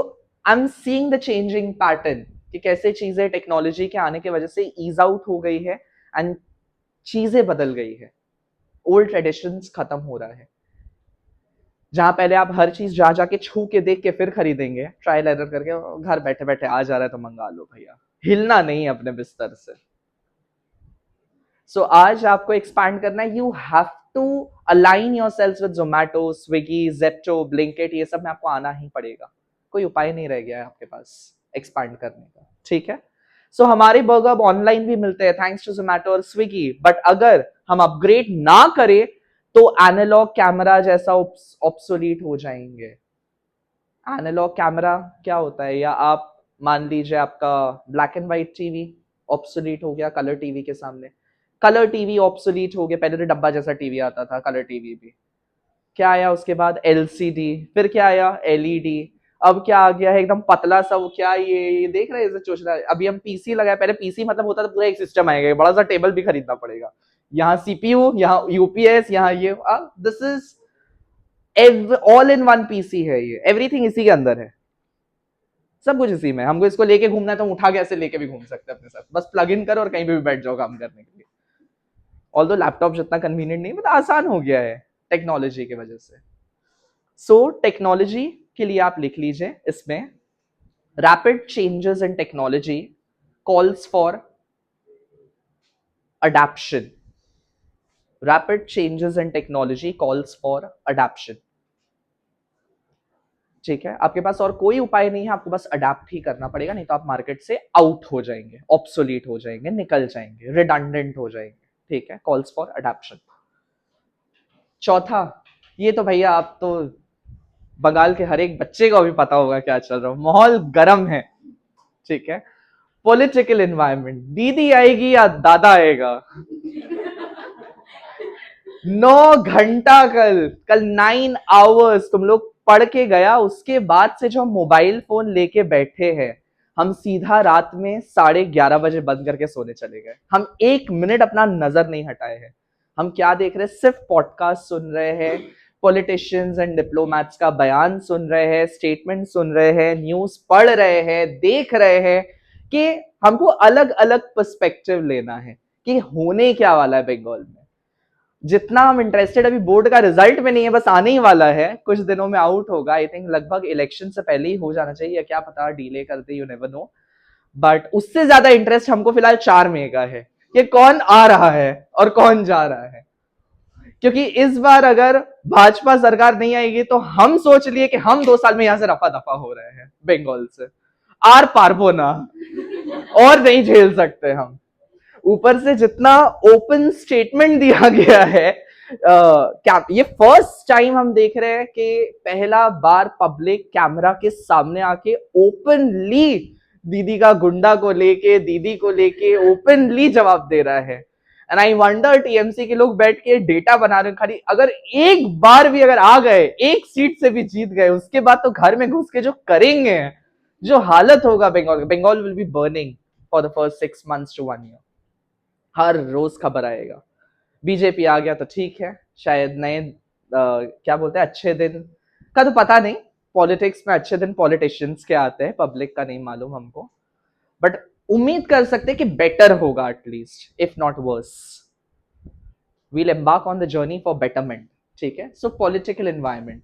I am seeing the changing pattern कि कैसे चीजें टेक्नोलॉजी के आने की वजह से ईज आउट हो गई है एंड चीजें बदल गई है. ओल्ड ट्रेडिशंस खत्म हो रहा है. जहां पहले आप हर चीज जा जाके छू के देख के फिर खरीदेंगे, ट्रायल एरर करके, घर बैठे बैठे आ जा रहा है तो मंगा लो भैया, हिलना नहीं अपने बिस्तर से. सो आज आपको एक्सपैंड करना है. You have to align yourself with Zomato, Swiggy, Zepto, Blinkit. ये सब में आपको आना ही पड़ेगा. कोई उपाय नहीं रह गया है आपके पास एक्सपैंड करने का. ठीक है. सो हमारे बर्गर अब ऑनलाइन भी मिलते हैं थैंक्स टू जोमैटो और स्विगी. बट अगर हम अपग्रेड ना करें तो एनालॉग कैमरा जैसा ऑब्सोलीट हो जाएंगे. एनालॉग कैमरा क्या होता है? या आप मान लीजिए आपका black and white TV obsolete हो गया कलर टीवी के सामने. कलर टीवी ऑब्सोलीट हो गया. पहले तो डब्बा जैसा टीवी आता था कलर टीवी भी. क्या आया उसके बाद? एलसीडी. फिर क्या आया? एलईडी. अब क्या आ गया है? एकदम पतला सा वो, क्या ये देख रहे हैं चोच रहा है. अभी हम पीसी लगाए. पहले पीसी मतलब होता था पूरा एक सिस्टम आएगा, बड़ा सा टेबल भी खरीदना पड़ेगा. यहाँ सीपीयू, यहाँ यूपीएस, यहाँ ये. This is all in one PC है. ये एवरीथिंग इसी के अंदर है, सब कुछ इसी में. हमको इसको लेके घूमना है तो उठा के ऐसे लेके भी घूम सकते हैं अपने साथ. बस प्लग इन करो और कहीं पे भी बैठ जाओ काम करने के लिए. ऑल्दो लैपटॉप जितना कन्वीनियंट नहीं, मतलब आसान हो गया है टेक्नोलॉजी की वजह से. सो टेक्नोलॉजी के लिए आप लिख लीजिए इसमें, rapid changes in technology calls for adaptation. Rapid changes in technology calls for adaptation. ठीक है. आपके पास और कोई उपाय नहीं है, आपको बस अडैप्ट ही करना पड़ेगा, नहीं तो आप मार्केट से आउट हो जाएंगे, ऑब्सोलीट हो जाएंगे, निकल जाएंगे, रिडंडेंट हो जाएंगे. ठीक है. Calls for adaptation. चौथा, ये तो भैया आप तो बंगाल के हर एक बच्चे को भी पता होगा क्या चल रहा है. माहौल गर्म है. ठीक है. Political environment. दीदी आएगी या दादा आएगा? 9 घंटा कल 9 आवर्स तुम लोग पढ़ के गया. उसके बाद से जो हम मोबाइल फोन लेके बैठे हैं, हम सीधा रात में 11:30 बजे बंद करके सोने चले गए. हम 1 मिनट अपना नजर नहीं हटाए हैं. हम क्या देख रहे हैं? सिर्फ पॉडकास्ट सुन रहे हैं, पॉलिटिशियंस एंड डिप्लोमैट्स का बयान सुन रहे हैं, स्टेटमेंट सुन रहे हैं, न्यूज पढ़ रहे हैं, देख रहे हैं कि हमको अलग अलग पर्सपेक्टिव लेना है कि होने क्या वाला है बंगाल में. जितना हम इंटरेस्टेड, अभी बोर्ड का रिजल्ट में नहीं है, बस आने ही वाला है, कुछ दिनों में आउट होगा। आई थिंक लगभग इलेक्शन से पहले ही हो जाना चाहिए, या क्या पता डिले कर दे, यू नेवर नो। बट उससे ज्यादा इंटरेस्ट हमको फिलहाल 4 मई का है कि कौन आ रहा है और कौन जा रहा है। क्योंकि इस बार अगर भाजपा सरकार नहीं आएगी तो हम सोच लिए कि हम 2 साल में यहां से रफा दफा हो रहे हैं बंगाल से, आर पार ना, और नहीं झेल सकते हम। ऊपर से जितना ओपन स्टेटमेंट दिया गया है, क्या ये फर्स्ट टाइम हम देख रहे हैं कि पहला बार पब्लिक कैमरा के सामने आके ओपनली दीदी का गुंडा को लेके, दीदी को लेके ओपनली जवाब दे रहा है। एंड आई वंडर टीएमसी के लोग बैठ के डेटा बना रहे हैं खाली, अगर एक बार भी अगर आ गए, एक सीट से भी जीत गए, उसके बाद तो घर में घुस के जो करेंगे, जो हालत होगा Bengal, Bengal will be burning for the first 6 months to 1 year। हर रोज खबर आएगा। बीजेपी आ गया तो ठीक है, शायद नए क्या बोलते हैं, अच्छे दिन का तो पता नहीं, पॉलिटिक्स में अच्छे दिन पॉलिटिशियंस के आते हैं, पब्लिक का नहीं मालूम हमको। बट उम्मीद कर सकते हैं कि बेटर होगा at least, if not worse. We'll embark on the journey for betterment. ठीक है, सो पॉलिटिकल एनवायरमेंट,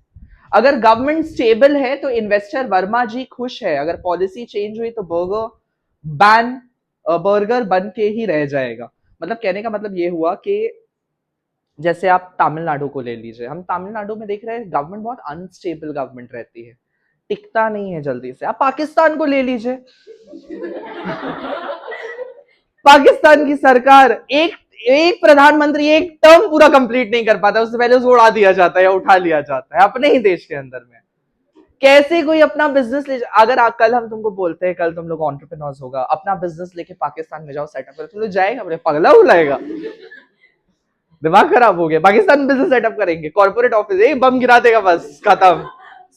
अगर गवर्नमेंट स्टेबल है तो इन्वेस्टर वर्मा जी खुश है। अगर पॉलिसी चेंज हुई तो बैन बर्गर बन के ही रह जाएगा। मतलब कहने का मतलब ये हुआ कि जैसे आप तमिलनाडु को ले लीजिए, हम तमिलनाडु में देख रहे हैं गवर्नमेंट बहुत अनस्टेबल गवर्नमेंट रहती है, टिकता नहीं है जल्दी से। आप पाकिस्तान को ले लीजिए, पाकिस्तान की सरकार एक एक प्रधानमंत्री एक टर्म पूरा कंप्लीट नहीं कर पाता, उससे पहले उसको उड़ा दिया जाता है या उठा लिया जाता है अपने ही देश के अंदर में। कैसे कोई अपना बिजनेस ले, अगर कल हम तुमको बोलते हैं कल तुम लोग एंटरप्रेन्योर्स होगा, अपना बिजनेस लेके पाकिस्तान में जाओ सेटअप करो, तुम लोग जाएगा, बोले पगला उलाएगा, दिमाग खराब हो गया। पाकिस्तान में बिजनेस सेटअप करेंगे, कॉर्पोरेट ऑफिस एक बम गिरा देगा, बस खत्म,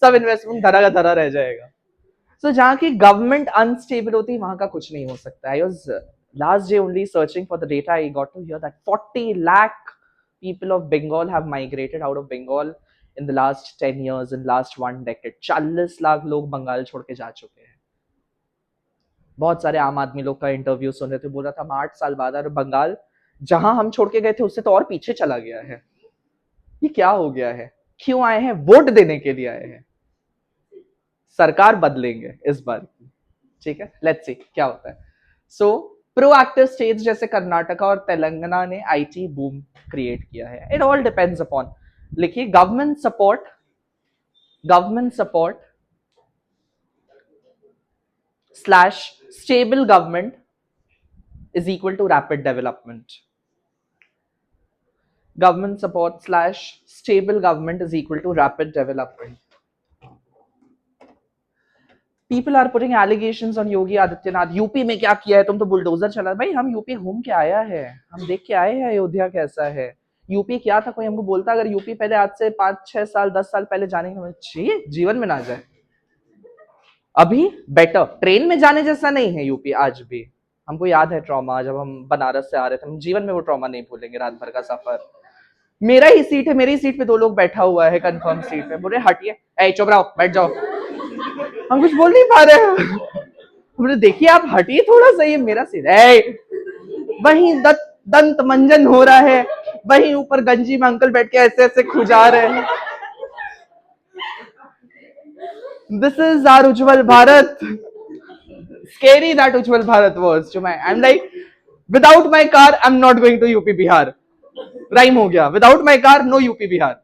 सब इन्वेस्टमेंट धरा का धरा रह जाएगा। So, जहाँ की गवर्नमेंट अनस्टेबल होती है वहां का कुछ नहीं हो सकता। I was last day only searching for the data, I got to hear that 40 lakh people of Bengal have migrated out of Bengal in the last 10 years, in last 1 decade। 40 lakh लोग बंगाल छोड़ के जा चुके हैं। बहुत सारे आम आदमी लोग का इंटरव्यू सुन रहे थे, बोल रहा था हम 8 साल बाद, और बंगाल जहां हम छोड़ के गए थे उससे तो और पीछे चला गया है। ये क्या हो गया है? क्यों आए हैं? वोट देने के लिए आए हैं। सरकार बदलेंगे इस बार, ठीक है, लेट्स सी क्या होता है। सो प्रोएक्टिव स्टेट्स जैसे कर्नाटका और तेलंगाना ने आईटी बूम क्रिएट किया है। इट ऑल डिपेंड्स अपॉन, लिखिए government support slash stable government is equal to rapid development. Government support slash stable government is equal to rapid development. People are putting allegations on Yogi Adityanath. UP में क्या किया है? तुम तो bulldozer चला। भाई हम यूपी घूम के आया है, हम देख के आए हैं अयोध्या कैसा है। यूपी क्या था? कोई हमको बोलता अगर यूपी पहले आज से 5-6 साल 10 साल पहले जाने का चाहिए, जीवन में ना जाए। अभी बेटर, ट्रेन में जाने जैसा नहीं है यूपी आज भी। हमको याद है ट्रॉमा, जब हम बनारस से आ रहे थे, हम जीवन में वो ट्रॉमा नहीं भूलेंगे। रात भर का सफर, मेरा ही सीट है, मेरी सीट पे 2 लोग बैठा हुआ है कंफर्म सीट पे, बोले हटिए, ए चुप रहो, बैठ जाओ। हम कुछ बोल नहीं पा रहे हैं। हमने देखिए आप हटिए थोड़ा सा, ये मेरा सिर है। वहीं दंत मंजन हो रहा है, वहीं ऊपर गंजी में अंकल बैठ के ऐसे ऐसे खुजा रहे हैं। This is our Ujjwal Bharat. Scary that Ujjwal Bharat was to my, I am like without my car I am not going to UP Bihar. Rhyme हो गया, without my car no UP Bihar.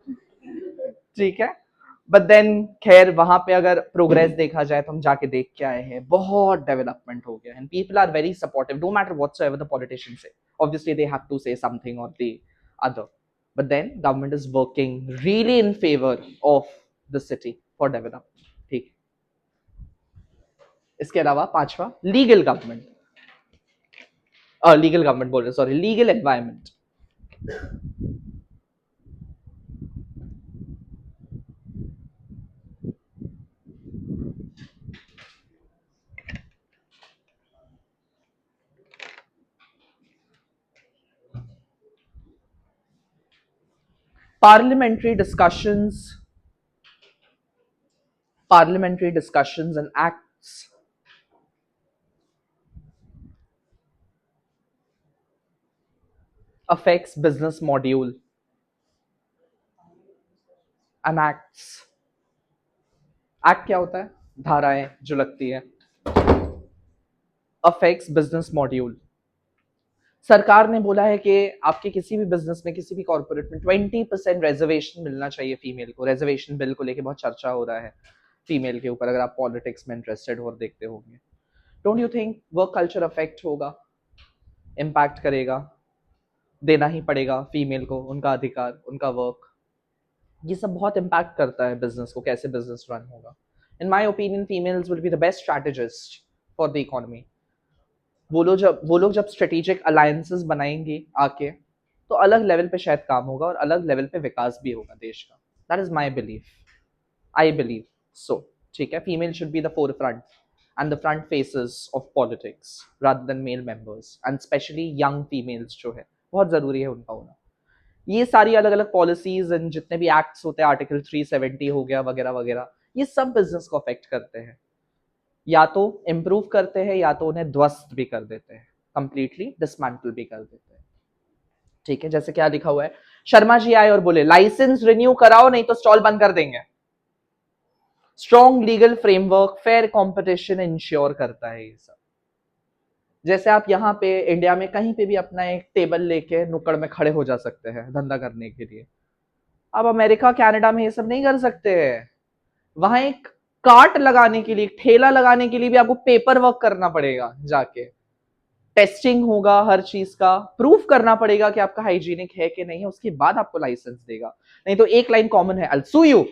ठीक है, बट देन खैर वहां पे अगर प्रोग्रेस देखा जाए तो हम जाके देख के आए हैं, बहुत डेवलपमेंट हो गया है। People are very supportive, no matter whatsoever the politicians से। Obviously they have to say something और the other, but then government is working really in favour of the city for development. ठीक, इसके अलावा पांचवा legal government, legal government बोल रहे, sorry, legal environment. parliamentary discussions and acts affects business module, and acts. Act क्या होता है? धाराएं जो लगती है। Affects business module. सरकार ने बोला है कि आपके किसी भी बिजनेस में, किसी भी कॉर्पोरेट में 20% रिजर्वेशन मिलना चाहिए फीमेल को। रिजर्वेशन बिल को लेके बहुत चर्चा हो रहा है फीमेल के ऊपर, अगर आप पॉलिटिक्स में इंटरेस्टेड हो और देखते होंगे। Don't you think work culture affect होगा, इम्पैक्ट करेगा? देना ही पड़ेगा फीमेल को उनका अधिकार, उनका वर्क। ये सब बहुत इम्पैक्ट करता है बिजनेस को, कैसे बिजनेस रन होगा। In my opinion females will be the best strategist for the economy. वो लोग जब स्ट्रेटेजिक अलायंसेस बनाएंगे आके, तो अलग लेवल पे शायद काम होगा और अलग लेवल पे विकास भी होगा देश का। That is my belief, I believe so. ठीक है, female should be the four front end the front faces of politics rather then male members, and specially young females जो है, बहुत जरूरी है उनका होना। ये सारी अलग अलग पॉलिसीज एंड जितने भी एक्ट्स होते हैं, आर्टिकल 370 हो गया वगैरह वगैरह, ये सब बिजनेस को अफेक्ट करते हैं। या तो इम्प्रूव करते हैं या तो उन्हें ध्वस्त भी कर देते हैं, कंप्लीटली डिसमेंटल भी कर देते हैं। ठीक है, जैसे क्या लिखा हुआ है, शर्मा जी आए और बोले लाइसेंस रिन्यू कराओ नहीं तो स्टॉल बंद कर देंगे। Strong legal framework fair competition ensure करता है ये सब। जैसे आप यहाँ पे इंडिया में कहीं पे भी अपना एक टेबल लेके नुक्कड़ में खड़े हो जा सकते हैं धंधा करने के लिए। अब अमेरिका कनाडा में ये सब नहीं कर सकते हैं। वहां एक कार्ट लगाने के लिए, ठेला लगाने के लिए भी आपको पेपर वर्क करना पड़ेगा, जाके टेस्टिंग होगा, हर चीज का प्रूफ करना पड़ेगा कि आपका हाइजीनिक है कि नहीं है, उसके बाद आपको लाइसेंस देगा। नहीं तो एक लाइन कॉमन है, अल्सू यू।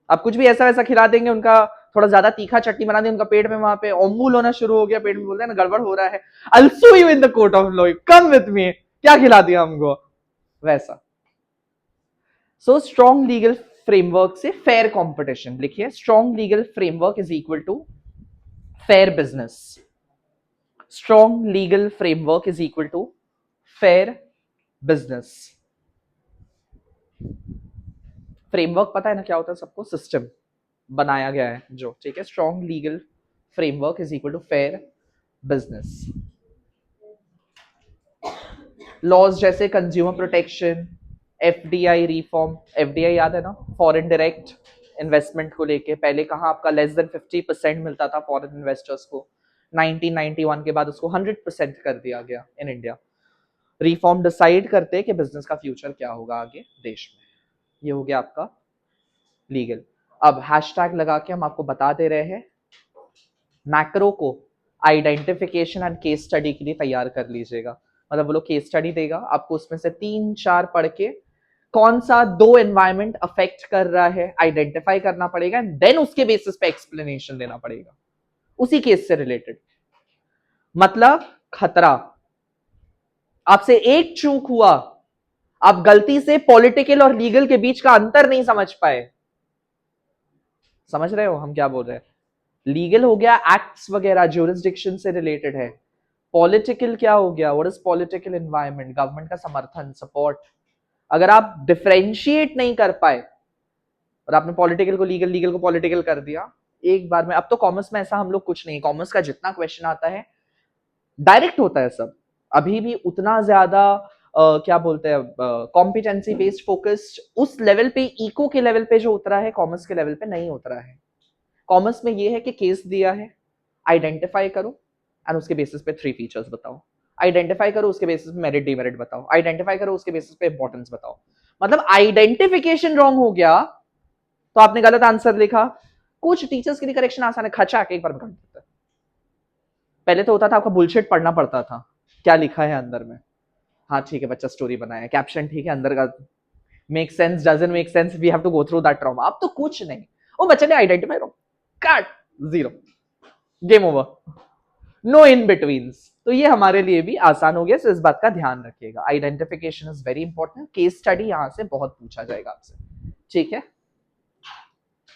आप कुछ भी ऐसा वैसा खिला देंगे, उनका थोड़ा ज्यादा तीखा चटनी बना देंगे, उनका पेट में वहां पे ओम्बूल होना शुरू हो गया, पेट में बोलते हैं ना गड़बड़ हो रहा है, also you in the court of law, come with me, क्या खिला दिया हमको, वैसा। सो स्ट्रॉन्ग लीगल फ्रेमवर्क से फेयर कंपटीशन। लिखिए, strong legal framework is equal to fair business. Strong legal framework is equal to fair business. Framework पता है ना क्या होता है सबको? सिस्टम बनाया गया है जो, ठीक है। Strong legal framework is equal to fair business. Laws जैसे consumer protection, FDI reform. FDI याद है ना, फॉरेन डायरेक्ट इन्वेस्टमेंट को लेके। पहले कहाँ आपका लेस देन 50% मिलता था फॉरेन इन्वेस्टर्स को, 1991 के बाद उसको 100% कर दिया गया इन इंडिया। रिफॉर्म डिसाइड करते कि बिजनेस का फ्यूचर क्या होगा आगे देश में। ये हो गया आपका लीगल। अब हैशटैग लगा के हम आपको बता दे रहे हैं, मैक्रो को आइडेंटिफिकेशन एंड केस स्टडी के लिए तैयार कर लीजिएगा। मतलब वो लोग केस स्टडी देगा आपको, उसमें से 3-4 पढ़ के कौन सा 2 एनवायरमेंट अफेक्ट कर रहा है आइडेंटिफाई करना पड़ेगा, एंड देन उसके बेसिस पे एक्सप्लेनेशन देना पड़ेगा उसी केस से रिलेटेड। मतलब खतरा, आपसे एक चूक हुआ, आप गलती से पॉलिटिकल और लीगल के बीच का अंतर नहीं समझ पाए। समझ रहे हो हम क्या बोल रहे हैं? लीगल हो गया एक्ट्स वगैरह, ज्यूरिसडिक्शन से रिलेटेड है। पॉलिटिकल क्या हो गया? What is political environment? Government का समर्थन, सपोर्ट। अगर आप डिफरेंशिएट नहीं कर पाए और आपने पॉलिटिकल को लीगल, लीगल को पॉलिटिकल कर दिया एक बार में। अब तो कॉमर्स में ऐसा हम लोग कुछ नहीं, कॉमर्स का जितना क्वेश्चन आता है डायरेक्ट होता है सब। अभी भी उतना ज्यादा क्या बोलते हैं, कॉम्पिटेंसी बेस्ड फोकस्ड उस लेवल पे, इको के लेवल पे जो उतरा है, कॉमर्स के लेवल पे नहीं उतरा है। कॉमर्स में ये है कि केस दिया है, आइडेंटिफाई करो एंड उसके बेसिस पे 3 फीचर्स बताओ। आइडेंटिफाई करो, उसके बेसिस पे मेरिट डिमेरिट बताओ। आइडेंटिफाई करो, उसके बेसिस पे इंपॉर्टेंस बताओ। मतलब आइडेंटिफिकेशन रॉन्ग हो गया तो आपने गलत आंसर लिखा। कुछ टीचर्स के लिए करेक्शन आसान है, खचा के एक बार कर देता है। पहले तो होता था आपका बुलशिट पढ़ना पड़ता था, क्या लिखा है अंदर में। हाँ ठीक है, बच्चा स्टोरी बनाया, कैप्शन ठीक है, अंदर का make sense, doesn't make sense, we have to go through that trauma. अब तो कुछ नहीं, वो बच्चे ने identify wrong, cut, 0, game over, no in betweens. तो ये हमारे लिए भी आसान हो गया, तो इस बात का ध्यान रखिएगा। Identification is very important. Case study यहां से बहुत पूछा जाएगा आपसे, ठीक है।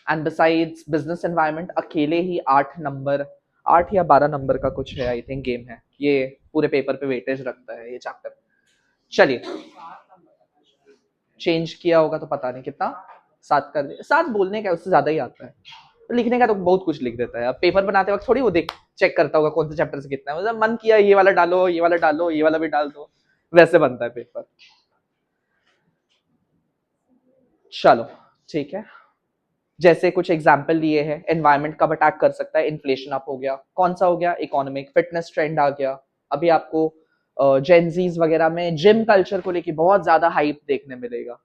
एंड बिसाइड्स बिजनेस एनवायरनमेंट अकेले ही 8 या 12 नंबर का कुछ है, आई थिंक गेम है ये, पूरे पेपर पे वेटेज रखता है ये चैप्टर। चलिए, चेंज किया होगा तो पता नहीं कितना, 7 कर दिया। 7 बोलने का उससे ज्यादा ही आता है, लिखने का तो बहुत कुछ लिख देता है। अब पेपर बनाते वक्त थोड़ी वो देख चेक करता होगा कौन से चैप्टर से कितना है, मतलब मन किया ये वाला डालो, ये वाला डालो, ये वाला भी डाल दो, वैसे बनता है पेपर। चलो ठीक है, जैसे कुछ एग्जाम्पल लिए हैं, एनवायरमेंट कब अटैक कर सकता है, इन्फ्लेशन अप हो गया, कौन सा हो गया, इकोनॉमिक, फिटनेस ट्रेंड आ गया, अभी आपको जेनजीज वगैरह में जिम कल्चर को लेके बहुत ज्यादा हाइप देखने मिलेगा,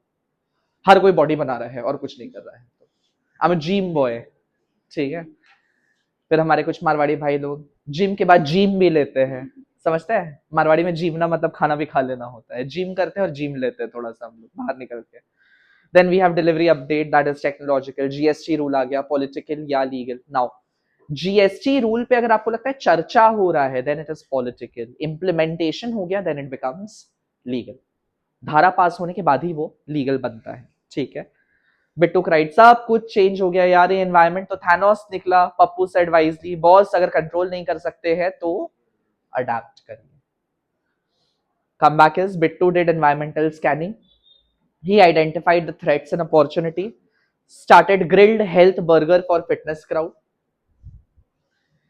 हर कोई बॉडी बना रहा है और कुछ नहीं कर रहा है, आई एम जिम बॉय, ठीक है। फिर हमारे कुछ मारवाड़ी भाई लोग जिम के बाद जिम भी लेते हैं, समझते हैं, मारवाड़ी में जीमना मतलब खाना भी खा लेना होता है, जिम करते हैं और जिम लेते हैं थोड़ा सा हम लोग बाहर निकल के। Then we have delivery update, that is technological, GST rule आ गया, पॉलिटिकल या लीगल। नाउ जीएसटी रूल पे अगर आपको लगता है चर्चा हो रहा है, then it is political, implementation हो गया, देन इट बिकम्स लीगल, धारा पास होने के बाद ही वो लीगल बनता है, ठीक है। बिट्टू राइट, सब कुछ चेंज हो गया यार, ये एनवायरमेंट तो थैनोस निकला, पप्पू सेड वाइजली, बॉस अगर कंट्रोल नहीं कर सकते हैं तो अडेप्ट करिए। comeback is Bittu did environmental scanning. He identified the threats and opportunity, started grilled health burger for fitness crowd,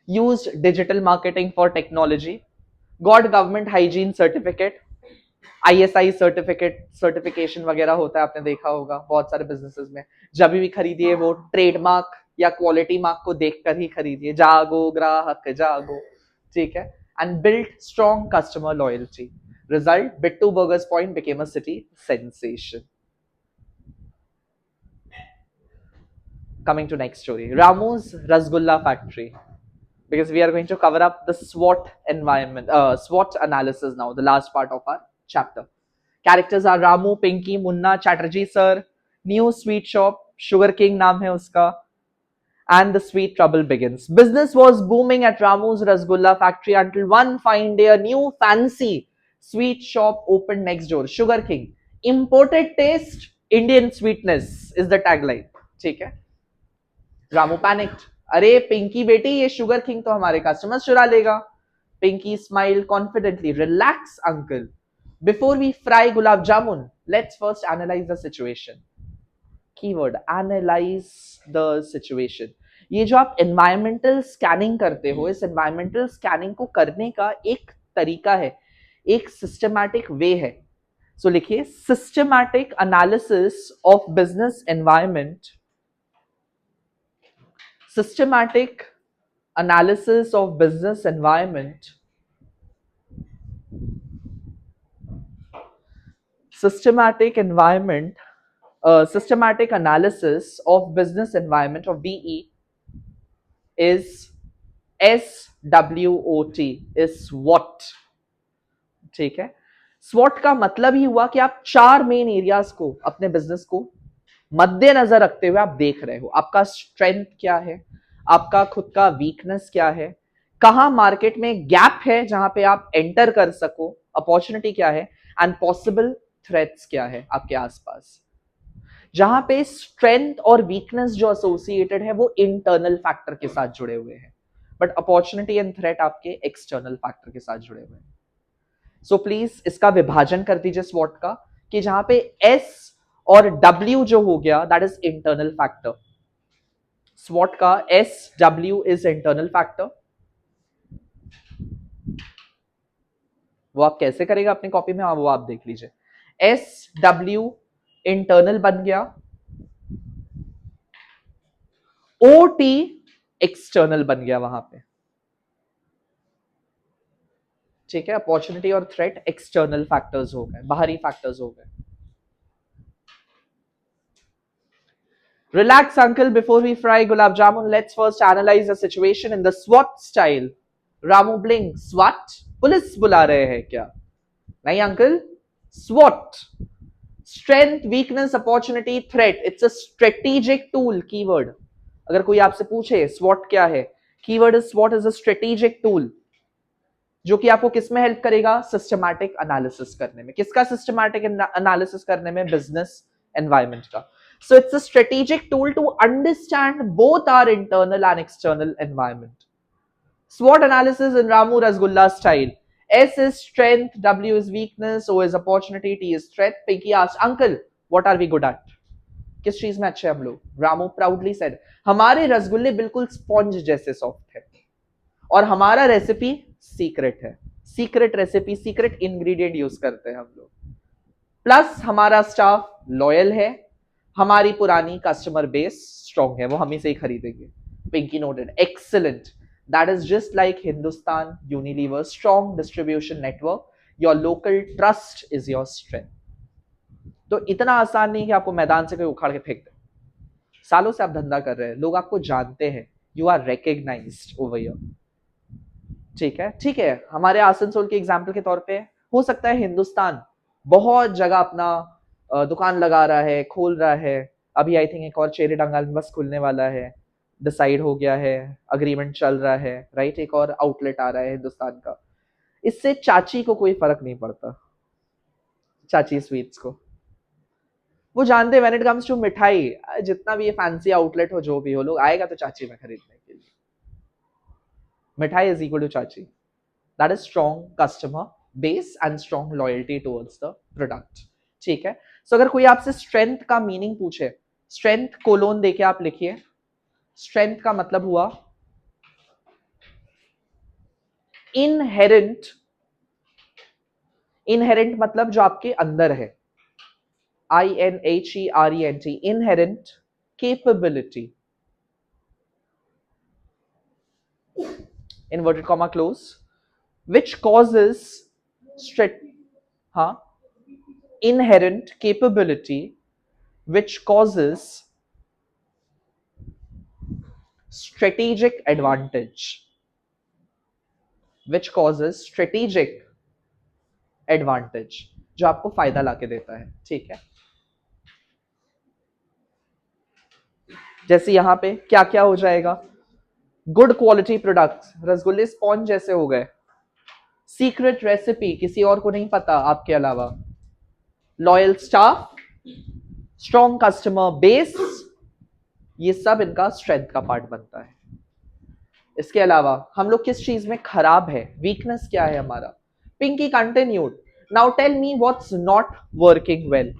used digital marketing for technology, got government hygiene certificate, ISI certification वगैरह होता है, आपने देखा होगा बहुत सारे businesses में, जब भी खरीदिए वो ट्रेडमार्क या क्वालिटी मार्क को देखकर ही खरीदिए, जागो ग्राहक जागो, ठीक है। And build strong customer loyalty, result Bittu Burgers Point became a city sensation. Coming to next story, Ramu's Rasgulla factory, because we are going to cover up the SWOT environment, SWOT analysis now, the last part of our chapter. Characters are Ramu, Pinky, Munna, Chatterjee sir, new sweet shop, Sugar King naam hai uska, and the sweet trouble begins. Business was booming at Ramu's Rasgulla factory until one fine day a new fancy sweet shop opened next door, Sugar King. Imported taste, Indian sweetness is the tagline, ठीक है। Ramu panicked, अरे पिंकी बेटी ये sugar king तो हमारे customers चुरा लेगा। Pinky smile confidently, relax uncle, before we fry gulab jamun let's first analyse the situation. Keyword analyse the situation. ये जो आप एनवायरमेंटल स्कैनिंग करते हो, इस एनवायरमेंटल स्कैनिंग को करने का एक तरीका है, एक सिस्टमैटिक वे है। सो लिखिए, systematic analysis of business environment, systematic analysis of business environment, systematic analysis of business environment of BE is SWOT, is SWOT, ठीक है। SWOT का मतलब ही हुआ कि आप 4 मेन एरियाज को अपने बिजनेस को मद्देनजर रखते हुए आप देख रहे हो, आपका स्ट्रेंथ क्या है, आपका खुद का वीकनेस क्या है, कहां मार्केट में गैप है जहां पे आप एंटर कर सको, अपॉर्चुनिटी क्या है, एंड पॉसिबल थ्रेट्स क्या है आपके आसपास। जहां पे स्ट्रेंथ और वीकनेस जो एसोसिएटेड है वो इंटरनल फैक्टर के साथ जुड़े हुए हैं, बट अपॉर्चुनिटी एंड थ्रेट आपके एक्सटर्नल फैक्टर के साथ जुड़े हुए हैं। सो प्लीज इसका विभाजन कर दीजिए स्वॉट का, कि जहां पे एस और W जो हो गया दैट इज इंटरनल फैक्टर। स्वॉट का SW इज इंटरनल फैक्टर। वो आप कैसे करेगा अपनी कॉपी में, वो आप देख लीजिए। SW इंटरनल बन गया, OT एक्सटर्नल बन गया वहां पे, ठीक है। अपॉर्चुनिटी और थ्रेट एक्सटर्नल फैक्टर्स हो गए, बाहरी फैक्टर्स हो गए। Relax, uncle. Before we fry gulab jamun, let's first analyze the situation in the SWOT style. Ramu blink. SWOT? Police बुला रहे हैं क्या? नहीं uncle, SWOT. Strength, weakness, opportunity, threat. It's a strategic tool. Keyword. अगर कोई आपसे पूछे SWOT क्या है, keyword is SWOT is a strategic tool, जो कि आपको किस में हेल्प करेगा, सिस्टमैटिक एनालिसिस करने में। किसका सिस्टमैटिक एनालिसिस करने में, बिजनेस एनवायरमेंट का। So it's a strategic tool to understand both our internal and external environment. SWOT analysis in Ramu Rasgulla style. S is strength, W is weakness, O is opportunity, T is threat. Pinky asked, Uncle, what are we good at? किस चीज में अच्छे हम लोग? Ramu proudly said, हमारे रसगुल्ले बिल्कुल sponge जैसे सॉफ्ट है और हमारा रेसिपी सीक्रेट है। Secret recipe, secret ingredient use करते हैं हम लोग। प्लस हमारा स्टाफ लॉयल है, हमारी पुरानी कस्टमर बेस स्ट्रॉन्ग है, वो हमें से ही खरीदेंगे। Pinky noted, excellent. That is just like Hindustan Unilever, strong distribution network, your local trust is your strength. तो इतना आसान नहीं कि आपको मैदान से कोई उखाड़ के फेंक दे। सालों से आप धंधा कर रहे हैं, लोग आपको जानते हैं, you are recognised over here. ठीक है, ठीक है, हमारे आसनसोल के एग्जाम्पल के तौर पे हो सकता है हिंदुस्तान बहुत जगह अपना दुकान लगा रहा है, खोल रहा है। अभी आई थिंक एक और चेरी डंगाल में बस खुलने वाला है, डिसाइड हो गया है, अग्रीमेंट चल रहा है, राइट। एक और आउटलेट आ रहा है हिंदुस्तान का। इससे चाची को कोई फर्क नहीं पड़ता, चाची स्वीट्स को। वो जानते व्हेन इट कम्स टू मिठाई, जितना भी ये फैंसी आउटलेट हो, जो भी हो, लोग आएगा तो चाची में खरीदने के लिए। मिठाई इज इक्वल टू चाची। That is strong customer base and strong loyalty towards the product. ठीक है। सो अगर कोई आपसे स्ट्रेंथ का मीनिंग पूछे, स्ट्रेंथ कोलोन देके आप लिखिए। स्ट्रेंथ का मतलब हुआ इनहेरेंट। इनहेरेंट मतलब जो आपके अंदर है, INHERENT, inherent capability, inverted comma close, which causes हाँ, inherent capability which causes strategic advantage, which causes strategic advantage, जो आपको फायदा लाके देता है। ठीक है, जैसे यहां पे क्या क्या हो जाएगा, गुड क्वालिटी प्रोडक्ट्स, रसगुल्ले स्पॉन्ज जैसे हो गए, सीक्रेट रेसिपी किसी और को नहीं पता आपके अलावा, loyal staff, strong customer base, ये सब इनका स्ट्रेंथ का पार्ट बनता है। इसके अलावा हम लोग किस चीज में खराब है, वीकनेस क्या है हमारा। Pinky continued, now tell me what's not working well,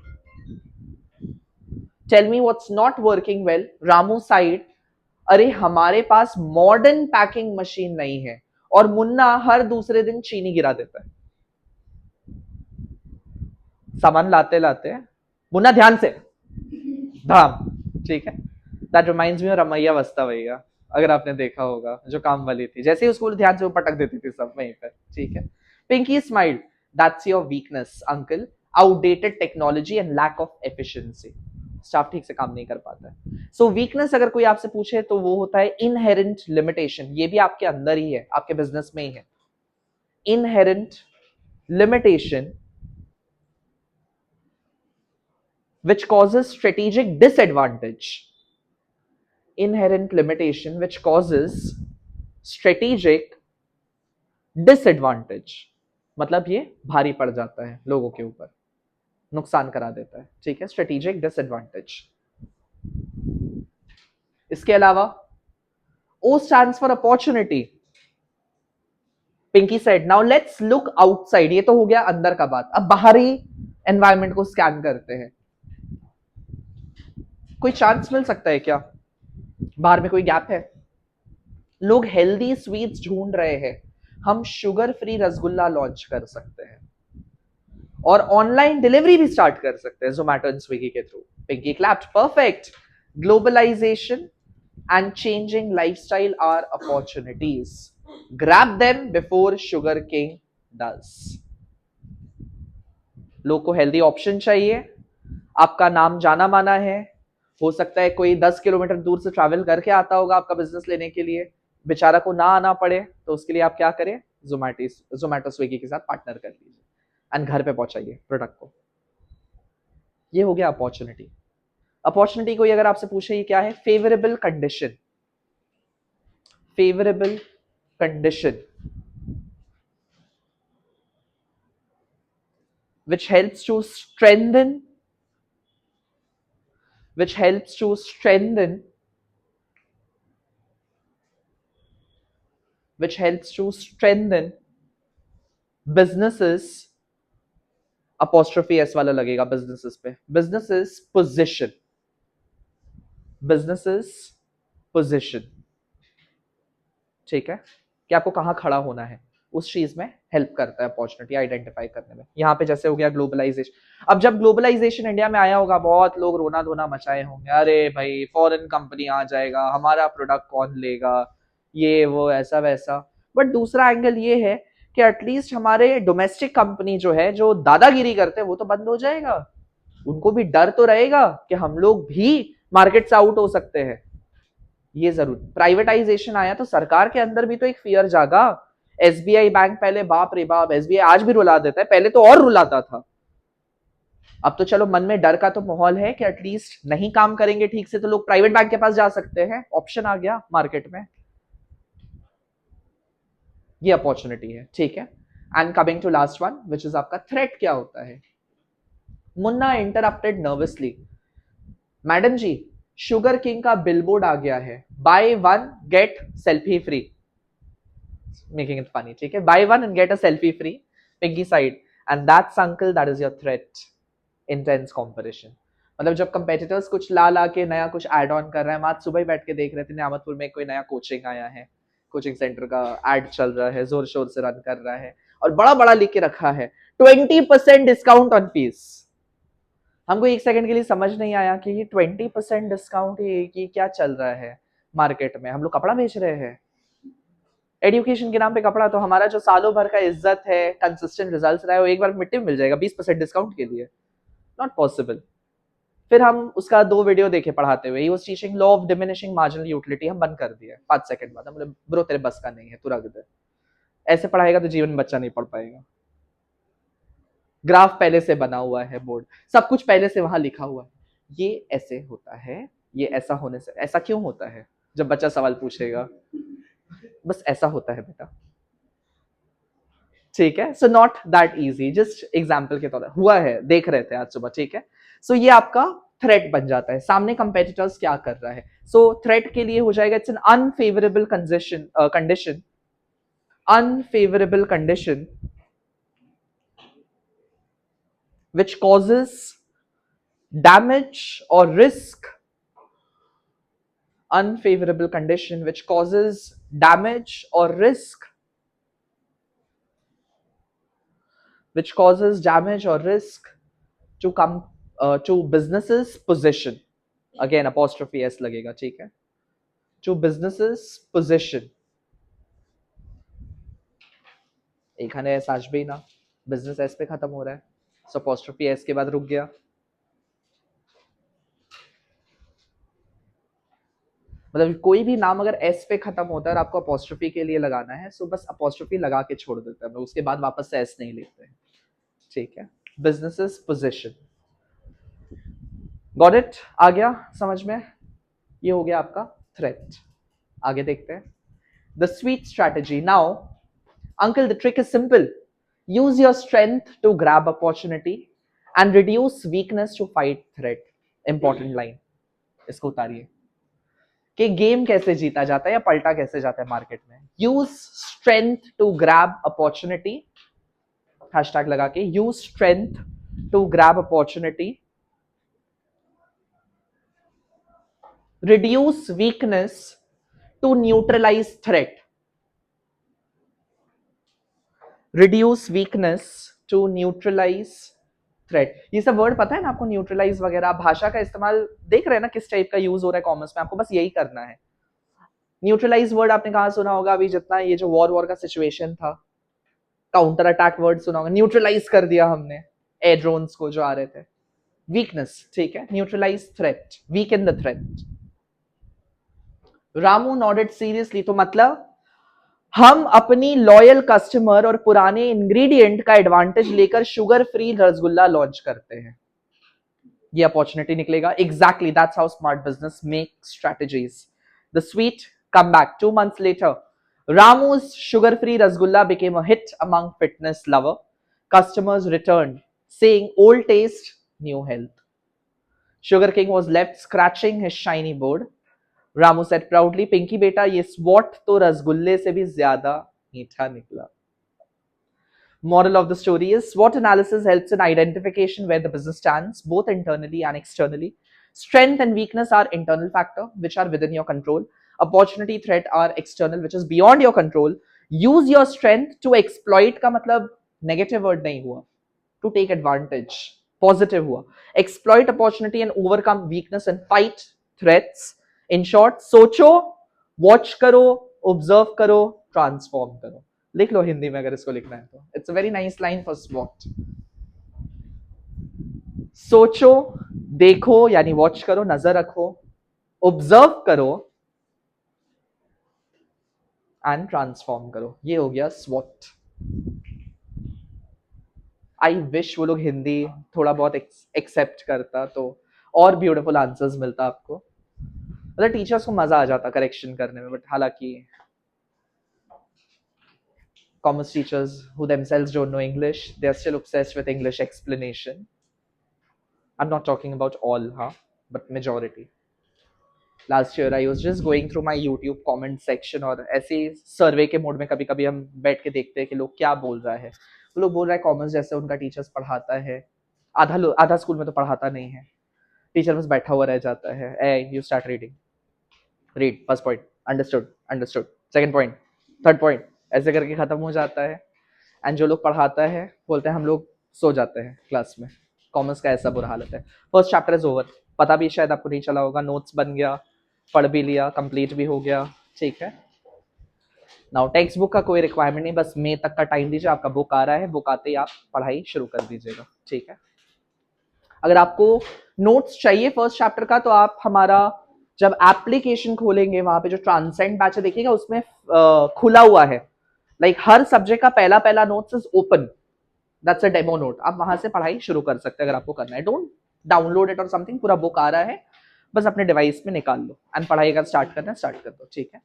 tell me what's not working well. Ramu sighed, अरे हमारे पास मॉडर्न पैकिंग मशीन नहीं है और मुन्ना हर दूसरे दिन चीनी गिरा देता है। सामान लाते लाते, मुन्ना ध्यान से, धाम। ठीक है, that reminds me of Ramaiya Vastavaiya, अगर आपने देखा होगा, जो काम वाली थी, जैसे ही उसको ध्यान से वो पटक देती थी सब वहीं पर। ठीक है, Pinky smile, that's your weakness uncle, outdated technology and lack of efficiency, staff ठीक से काम नहीं कर पाता है। सो वीकनेस अगर कोई आपसे पूछे तो वो होता है इनहेरेंट लिमिटेशन, ये भी आपके अंदर ही है, आपके बिजनेस में ही है। Inherent limitation which causes strategic disadvantage, inherent limitation which causes strategic disadvantage, मतलब ये भारी पड़ जाता है लोगों के ऊपर, नुकसान करा देता है। ठीक है, strategic disadvantage। इसके अलावा O stands for opportunity। Pinky said now let's look outside, ये तो हो गया अंदर का बात, अब बाहरी एनवायरमेंट को स्कैन करते हैं। कोई चांस मिल सकता है क्या, बाहर में कोई गैप है? लोग हेल्दी स्वीट्स ढूंढ रहे हैं, हम शुगर फ्री रसगुल्ला लॉन्च कर सकते हैं और ऑनलाइन डिलीवरी भी स्टार्ट कर सकते हैं जोमैटो एंड स्विगी के थ्रू। Pinky clapped, perfect. Globalisation and changing lifestyle are opportunities, grab them before sugar king does. लोग को हेल्दी ऑप्शन चाहिए, आपका नाम जाना माना है, हो सकता है कोई 10 किलोमीटर दूर से ट्रैवल करके आता होगा आपका बिजनेस लेने के लिए, बेचारा को ना आना पड़े, तो उसके लिए आप क्या करें, जोमैटो स्विगी के साथ पार्टनर कर लीजिए एंड घर पे पहुंचाइए प्रोडक्ट को। ये हो गया अपॉर्चुनिटी। अपॉर्चुनिटी कोई अगर आपसे पूछे ये क्या है, favourable condition, favourable condition which helps to strengthen, which helps to strengthen, which helps to strengthen businesses, apostrophe s वाला लगेगा businesses पे, businesses position, businesses position। ठीक है, कि आपको कहां खड़ा होना है उस चीज में हेल्प करता है अपॉर्चुनिटी आइडेंटिफाई करने में। यहाँ पे जैसे हो गया ग्लोबलाइजेशन। अब जब ग्लोबलाइजेशन इंडिया में आया होगा, बहुत लोग रोना धोना मचाए होंगे, अरे भाई फॉरेन कंपनी आ जाएगा, हमारा प्रोडक्ट कौन लेगा, ये वो ऐसा वैसा। बट दूसरा एंगल ये है कि एटलीस्ट हमारे डोमेस्टिक कंपनी जो है, जो दादागिरी करते हैं, वो तो बंद हो जाएगा। उनको भी डर तो रहेगा कि हम लोग भी मार्केट से आउट हो सकते हैं। ये जरूर प्राइवेटाइजेशन आया तो सरकार के अंदर भी तो एक फियर जागा। एसबीआई बैंक पहले बाप रे बाप, एसबीआई आज भी रुला देता है, पहले तो और रुलाता था। अब तो चलो मन में डर का तो माहौल है कि एटलीस्ट नहीं काम करेंगे ठीक से तो लोग प्राइवेट बैंक के पास जा सकते हैं, ऑप्शन आ गया मार्केट में। ये अपॉर्चुनिटी है, ठीक है। And coming to last one which is आपका थ्रेट क्या होता है। Munna interrupted nervously, madam ji sugar king का बिलबोर्ड आ गया है, buy one get selfie free, making it funny, ठीक है, buy one and get a selfie free, Pinky sighed, and that's uncle that is your threat, intense competition. मतलब जब competitors कुछ ला के नया कुछ एड ऑन कर रहे हैं, हम आज सुबह ही बैठ के देख रहे थे नियामतपुर में कोई नया कोचिंग आया है, कोचिंग सेंटर का एड चल रहा है, जोर शोर से रन कर रहा है और बड़ा बड़ा लिख के रखा है 20% डिस्काउंट ऑन फीस। हमको एक सेकंड के लिए समझ नहीं आया कि ये 20% डिस्काउंट ये क्या चल रहा है मार्केट में। हम लोग कपड़ा बेच रहे हैं एजुकेशन के नाम पे कपड़ा, तो हमारा जो सालों भर का इज्जत है, कंसिस्टेंट रिजल्ट्स रहा है, वो एक बार मिट्टी में मिल जाएगा 20% डिस्काउंट के लिए? Not possible. फिर हम उसका 2 वीडियो देखे पढ़ाते हुए, he was teaching law of diminishing marginal utility, हम बंद कर दिया 5 सेकंड बाद। हम बोले ब्रो तेरे बस का नहीं है, तू रख दे, ऐसे पढ़ाएगा तो जीवन में बच्चा नहीं पढ़ पाएगा। ग्राफ पहले से बना हुआ है, बोर्ड सब कुछ पहले से वहां लिखा हुआ है, ये ऐसे होता है, ये ऐसा होने से ऐसा क्यों होता है, जब बच्चा सवाल पूछेगा बस ऐसा होता है बेटा, ठीक है। So not that easy, just example के तौर पर हुआ है, देख रहे थे आज सुबह, ठीक है। सो ये आपका थ्रेट बन जाता है, सामने कंपेटिटर्स क्या कर रहा है। सो थ्रेट के लिए हो जाएगा it's an unfavourable condition, unfavourable condition which causes damage or risk, unfavorable condition which causes damage or risk, which causes damage or risk to come to businesses position, again apostrophe s लगेगा, ठीक है, to businesses position। एखाने S आज भी ना, business S पे खत्म हो रहा है, सो apostrophe s के बाद रुक गया। मतलब कोई भी नाम अगर एस पे खत्म होता है और आपको अपॉस्ट्रोफी के लिए लगाना है, सो बस अपॉस्ट्रोफी लगा के छोड़ देते हैं, उसके बाद वापस से एस नहीं लिखते हैं, ठीक है। बिजनेसेस पोजीशन, गॉट इट, आ गया समझ में? ये हो गया आपका थ्रेट। आगे देखते हैं the sweet strategy. Now uncle the trick is simple, use your strength to grab opportunity and reduce weakness to fight threat. Important line, इसको उतारिए कि गेम कैसे जीता जाता है या पलटा कैसे जाता है मार्केट में। Use strength to grab opportunity, hashtag लगा के, use strength to grab opportunity, reduce weakness to neutralise threat, reduce weakness to neutralise threat. ये सब वर्ड पता है ना आपको, न्यूट्रलाइज वगैरह, भाषा का इस्तेमाल देख रहे हैं ना किस टाइप का यूज हो रहा है कॉमर्स में, आपको बस यही करना है। न्यूट्रलाइज वर्ड आपने कहा सुना होगा, अभी जितना ये जो वॉर का सिचुएशन था, काउंटर अटैक वर्ड सुना होगा, न्यूट्रलाइज कर दिया हमने एयर ड्रोन्स को जो आ रहे थे। वीकनेस, ठीक है, neutralise threat, weaken the threat. Ramu nodded seriously, तो मतलब हम अपनी लॉयल कस्टमर और पुराने इंग्रेडिएंट का एडवांटेज लेकर शुगर फ्री रसगुल्ला लॉन्च करते हैं, ये अपॉर्चुनिटी निकलेगा। Exactly, that's how smart business make strategies. The sweet come back 2 months later, Ramu's sugar-free rasgulla became a hit among fitness lover. Customers returned, saying old taste, new health. Sugar King was left scratching his shiny board. Ramu said proudly, "Pinky beta, ये स्वॉट तो रसगुल्ले से भी ज्यादा मीठा निकला." Moral of the story is, SWOT analysis helps in identification where the business stands, both internally and externally. Strength and weakness are internal factor, which are within your control. Opportunity, threat are external, which is beyond your control. Use your strength to exploit का मतलब negative word नहीं हुआ, to take advantage, positive हुआ। Exploit opportunity and overcome weakness and fight threats. In short, सोचो, watch करो, observe करो, transform करो। लिख लो हिंदी में अगर इसको लिखना है तो। It's a very nice line for स्वॉट। सोचो, देखो यानी वॉच करो, नजर रखो, ऑब्जर्व करो एंड ट्रांसफॉर्म करो। ये हो गया स्वॉट। आई विश वो लोग हिंदी थोड़ा बहुत एक्सेप्ट करता तो और ब्यूटीफुल आंसर्स मिलता आपको, मतलब टीचर्स को मजा आ जाता करेक्शन करने में। बट हालांकि commerce teachers who themselves don't know English, they are still obsessed with English explanation. I'm not talking about all, huh? But majority. Last year I was just going through my YouTube comment section और ऐसे सर्वे के mode में कभी कभी हम बैठ के देखते हैं कि लोग क्या बोल रहा है। वो लोग बोल रहा है कॉमर्स जैसे उनका टीचर्स पढ़ाता है, आधा स्कूल में तो पढ़ाता नहीं है, टीचर बस बैठा हुआ रह जाता है। ए you start reading, read first point, understood understood, second point, third point, ऐसे करके खत्म हो जाता है। एंड जो लोग पढ़ाता है बोलते हैं हम लोग सो जाते हैं क्लास में। कॉमर्स का ऐसा बुरा हालत है। फर्स्ट चैप्टर इज ओवर, पता भी शायद आपको नहीं चला होगा, नोट्स बन गया, पढ़ भी लिया, कंप्लीट भी हो गया, ठीक है। नाउ टेक्स्ट बुक का कोई रिक्वायरमेंट नहीं, बस मई तक का टाइम दीजिए, आपका बुक आ रहा है, बुक आते ही आप पढ़ाई शुरू कर दीजिएगा, ठीक है। अगर आपको नोट्स चाहिए फर्स्ट चैप्टर का तो आप हमारा जब एप्लीकेशन खोलेंगे वहां पे जो ट्रांसेंड बैच देखिएगा उसमें खुला हुआ है, लाइक हर सब्जेक्ट का पहला पहला notes is open, that's a demo note, आप वहां से पढ़ाई शुरू कर सकते हैं अगर आपको करना है। डोंट डाउनलोड इट और समथिंग, पूरा बुक आ रहा है, बस अपने डिवाइस में निकाल लो एंड पढ़ाई अगर स्टार्ट करना है स्टार्ट कर दो, ठीक है।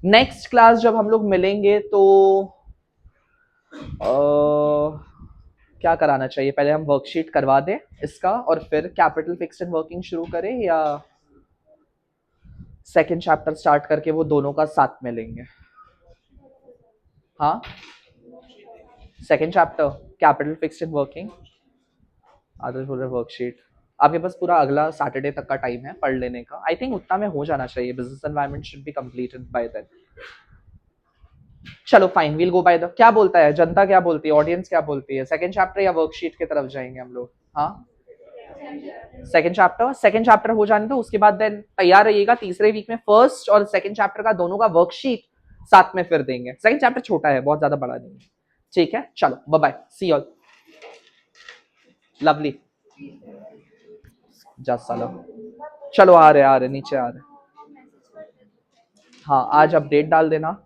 नेक्स्ट क्लास जब हम लोग मिलेंगे तो क्या कराना चाहिए, पहले हम वर्कशीट करवा दें इसका और फिर कैपिटल फिक्स्ड एंड वर्किंग शुरू करें, या सेकेंड चैप्टर स्टार्ट करके वो दोनों का साथ में लेंगे? हाँ, second chapter capital fixed and working, Adarsh बोल रहे वर्कशीट। आपके पास पूरा अगला सैटरडे तक का टाइम है पढ़ लेने का, आई थिंक उतना में हो जाना चाहिए। Business environment should be completed by then. चलो fine, we'll go by the, क्या बोलता है जनता, क्या बोलती है, ऑडियंस क्या बोलती है, सेकंड चैप्टर या वर्कशीट की तरफ जाएंगे हम लोग? हाँ, सेकंड चैप्टर हो जाने दो, उसके बाद देन तैयार रहिएगा तीसरे वीक में फर्स्ट और सेकंड चैप्टर का दोनों का वर्कशीट साथ में फिर देंगे। सेकंड चैप्टर छोटा है, बहुत ज्यादा बड़ा नहीं है, ठीक है। चलो bye bye, see all, lovely, just सालो, चलो आ रहे नीचे आ रहे। हाँ, आज अपडेट डाल देना।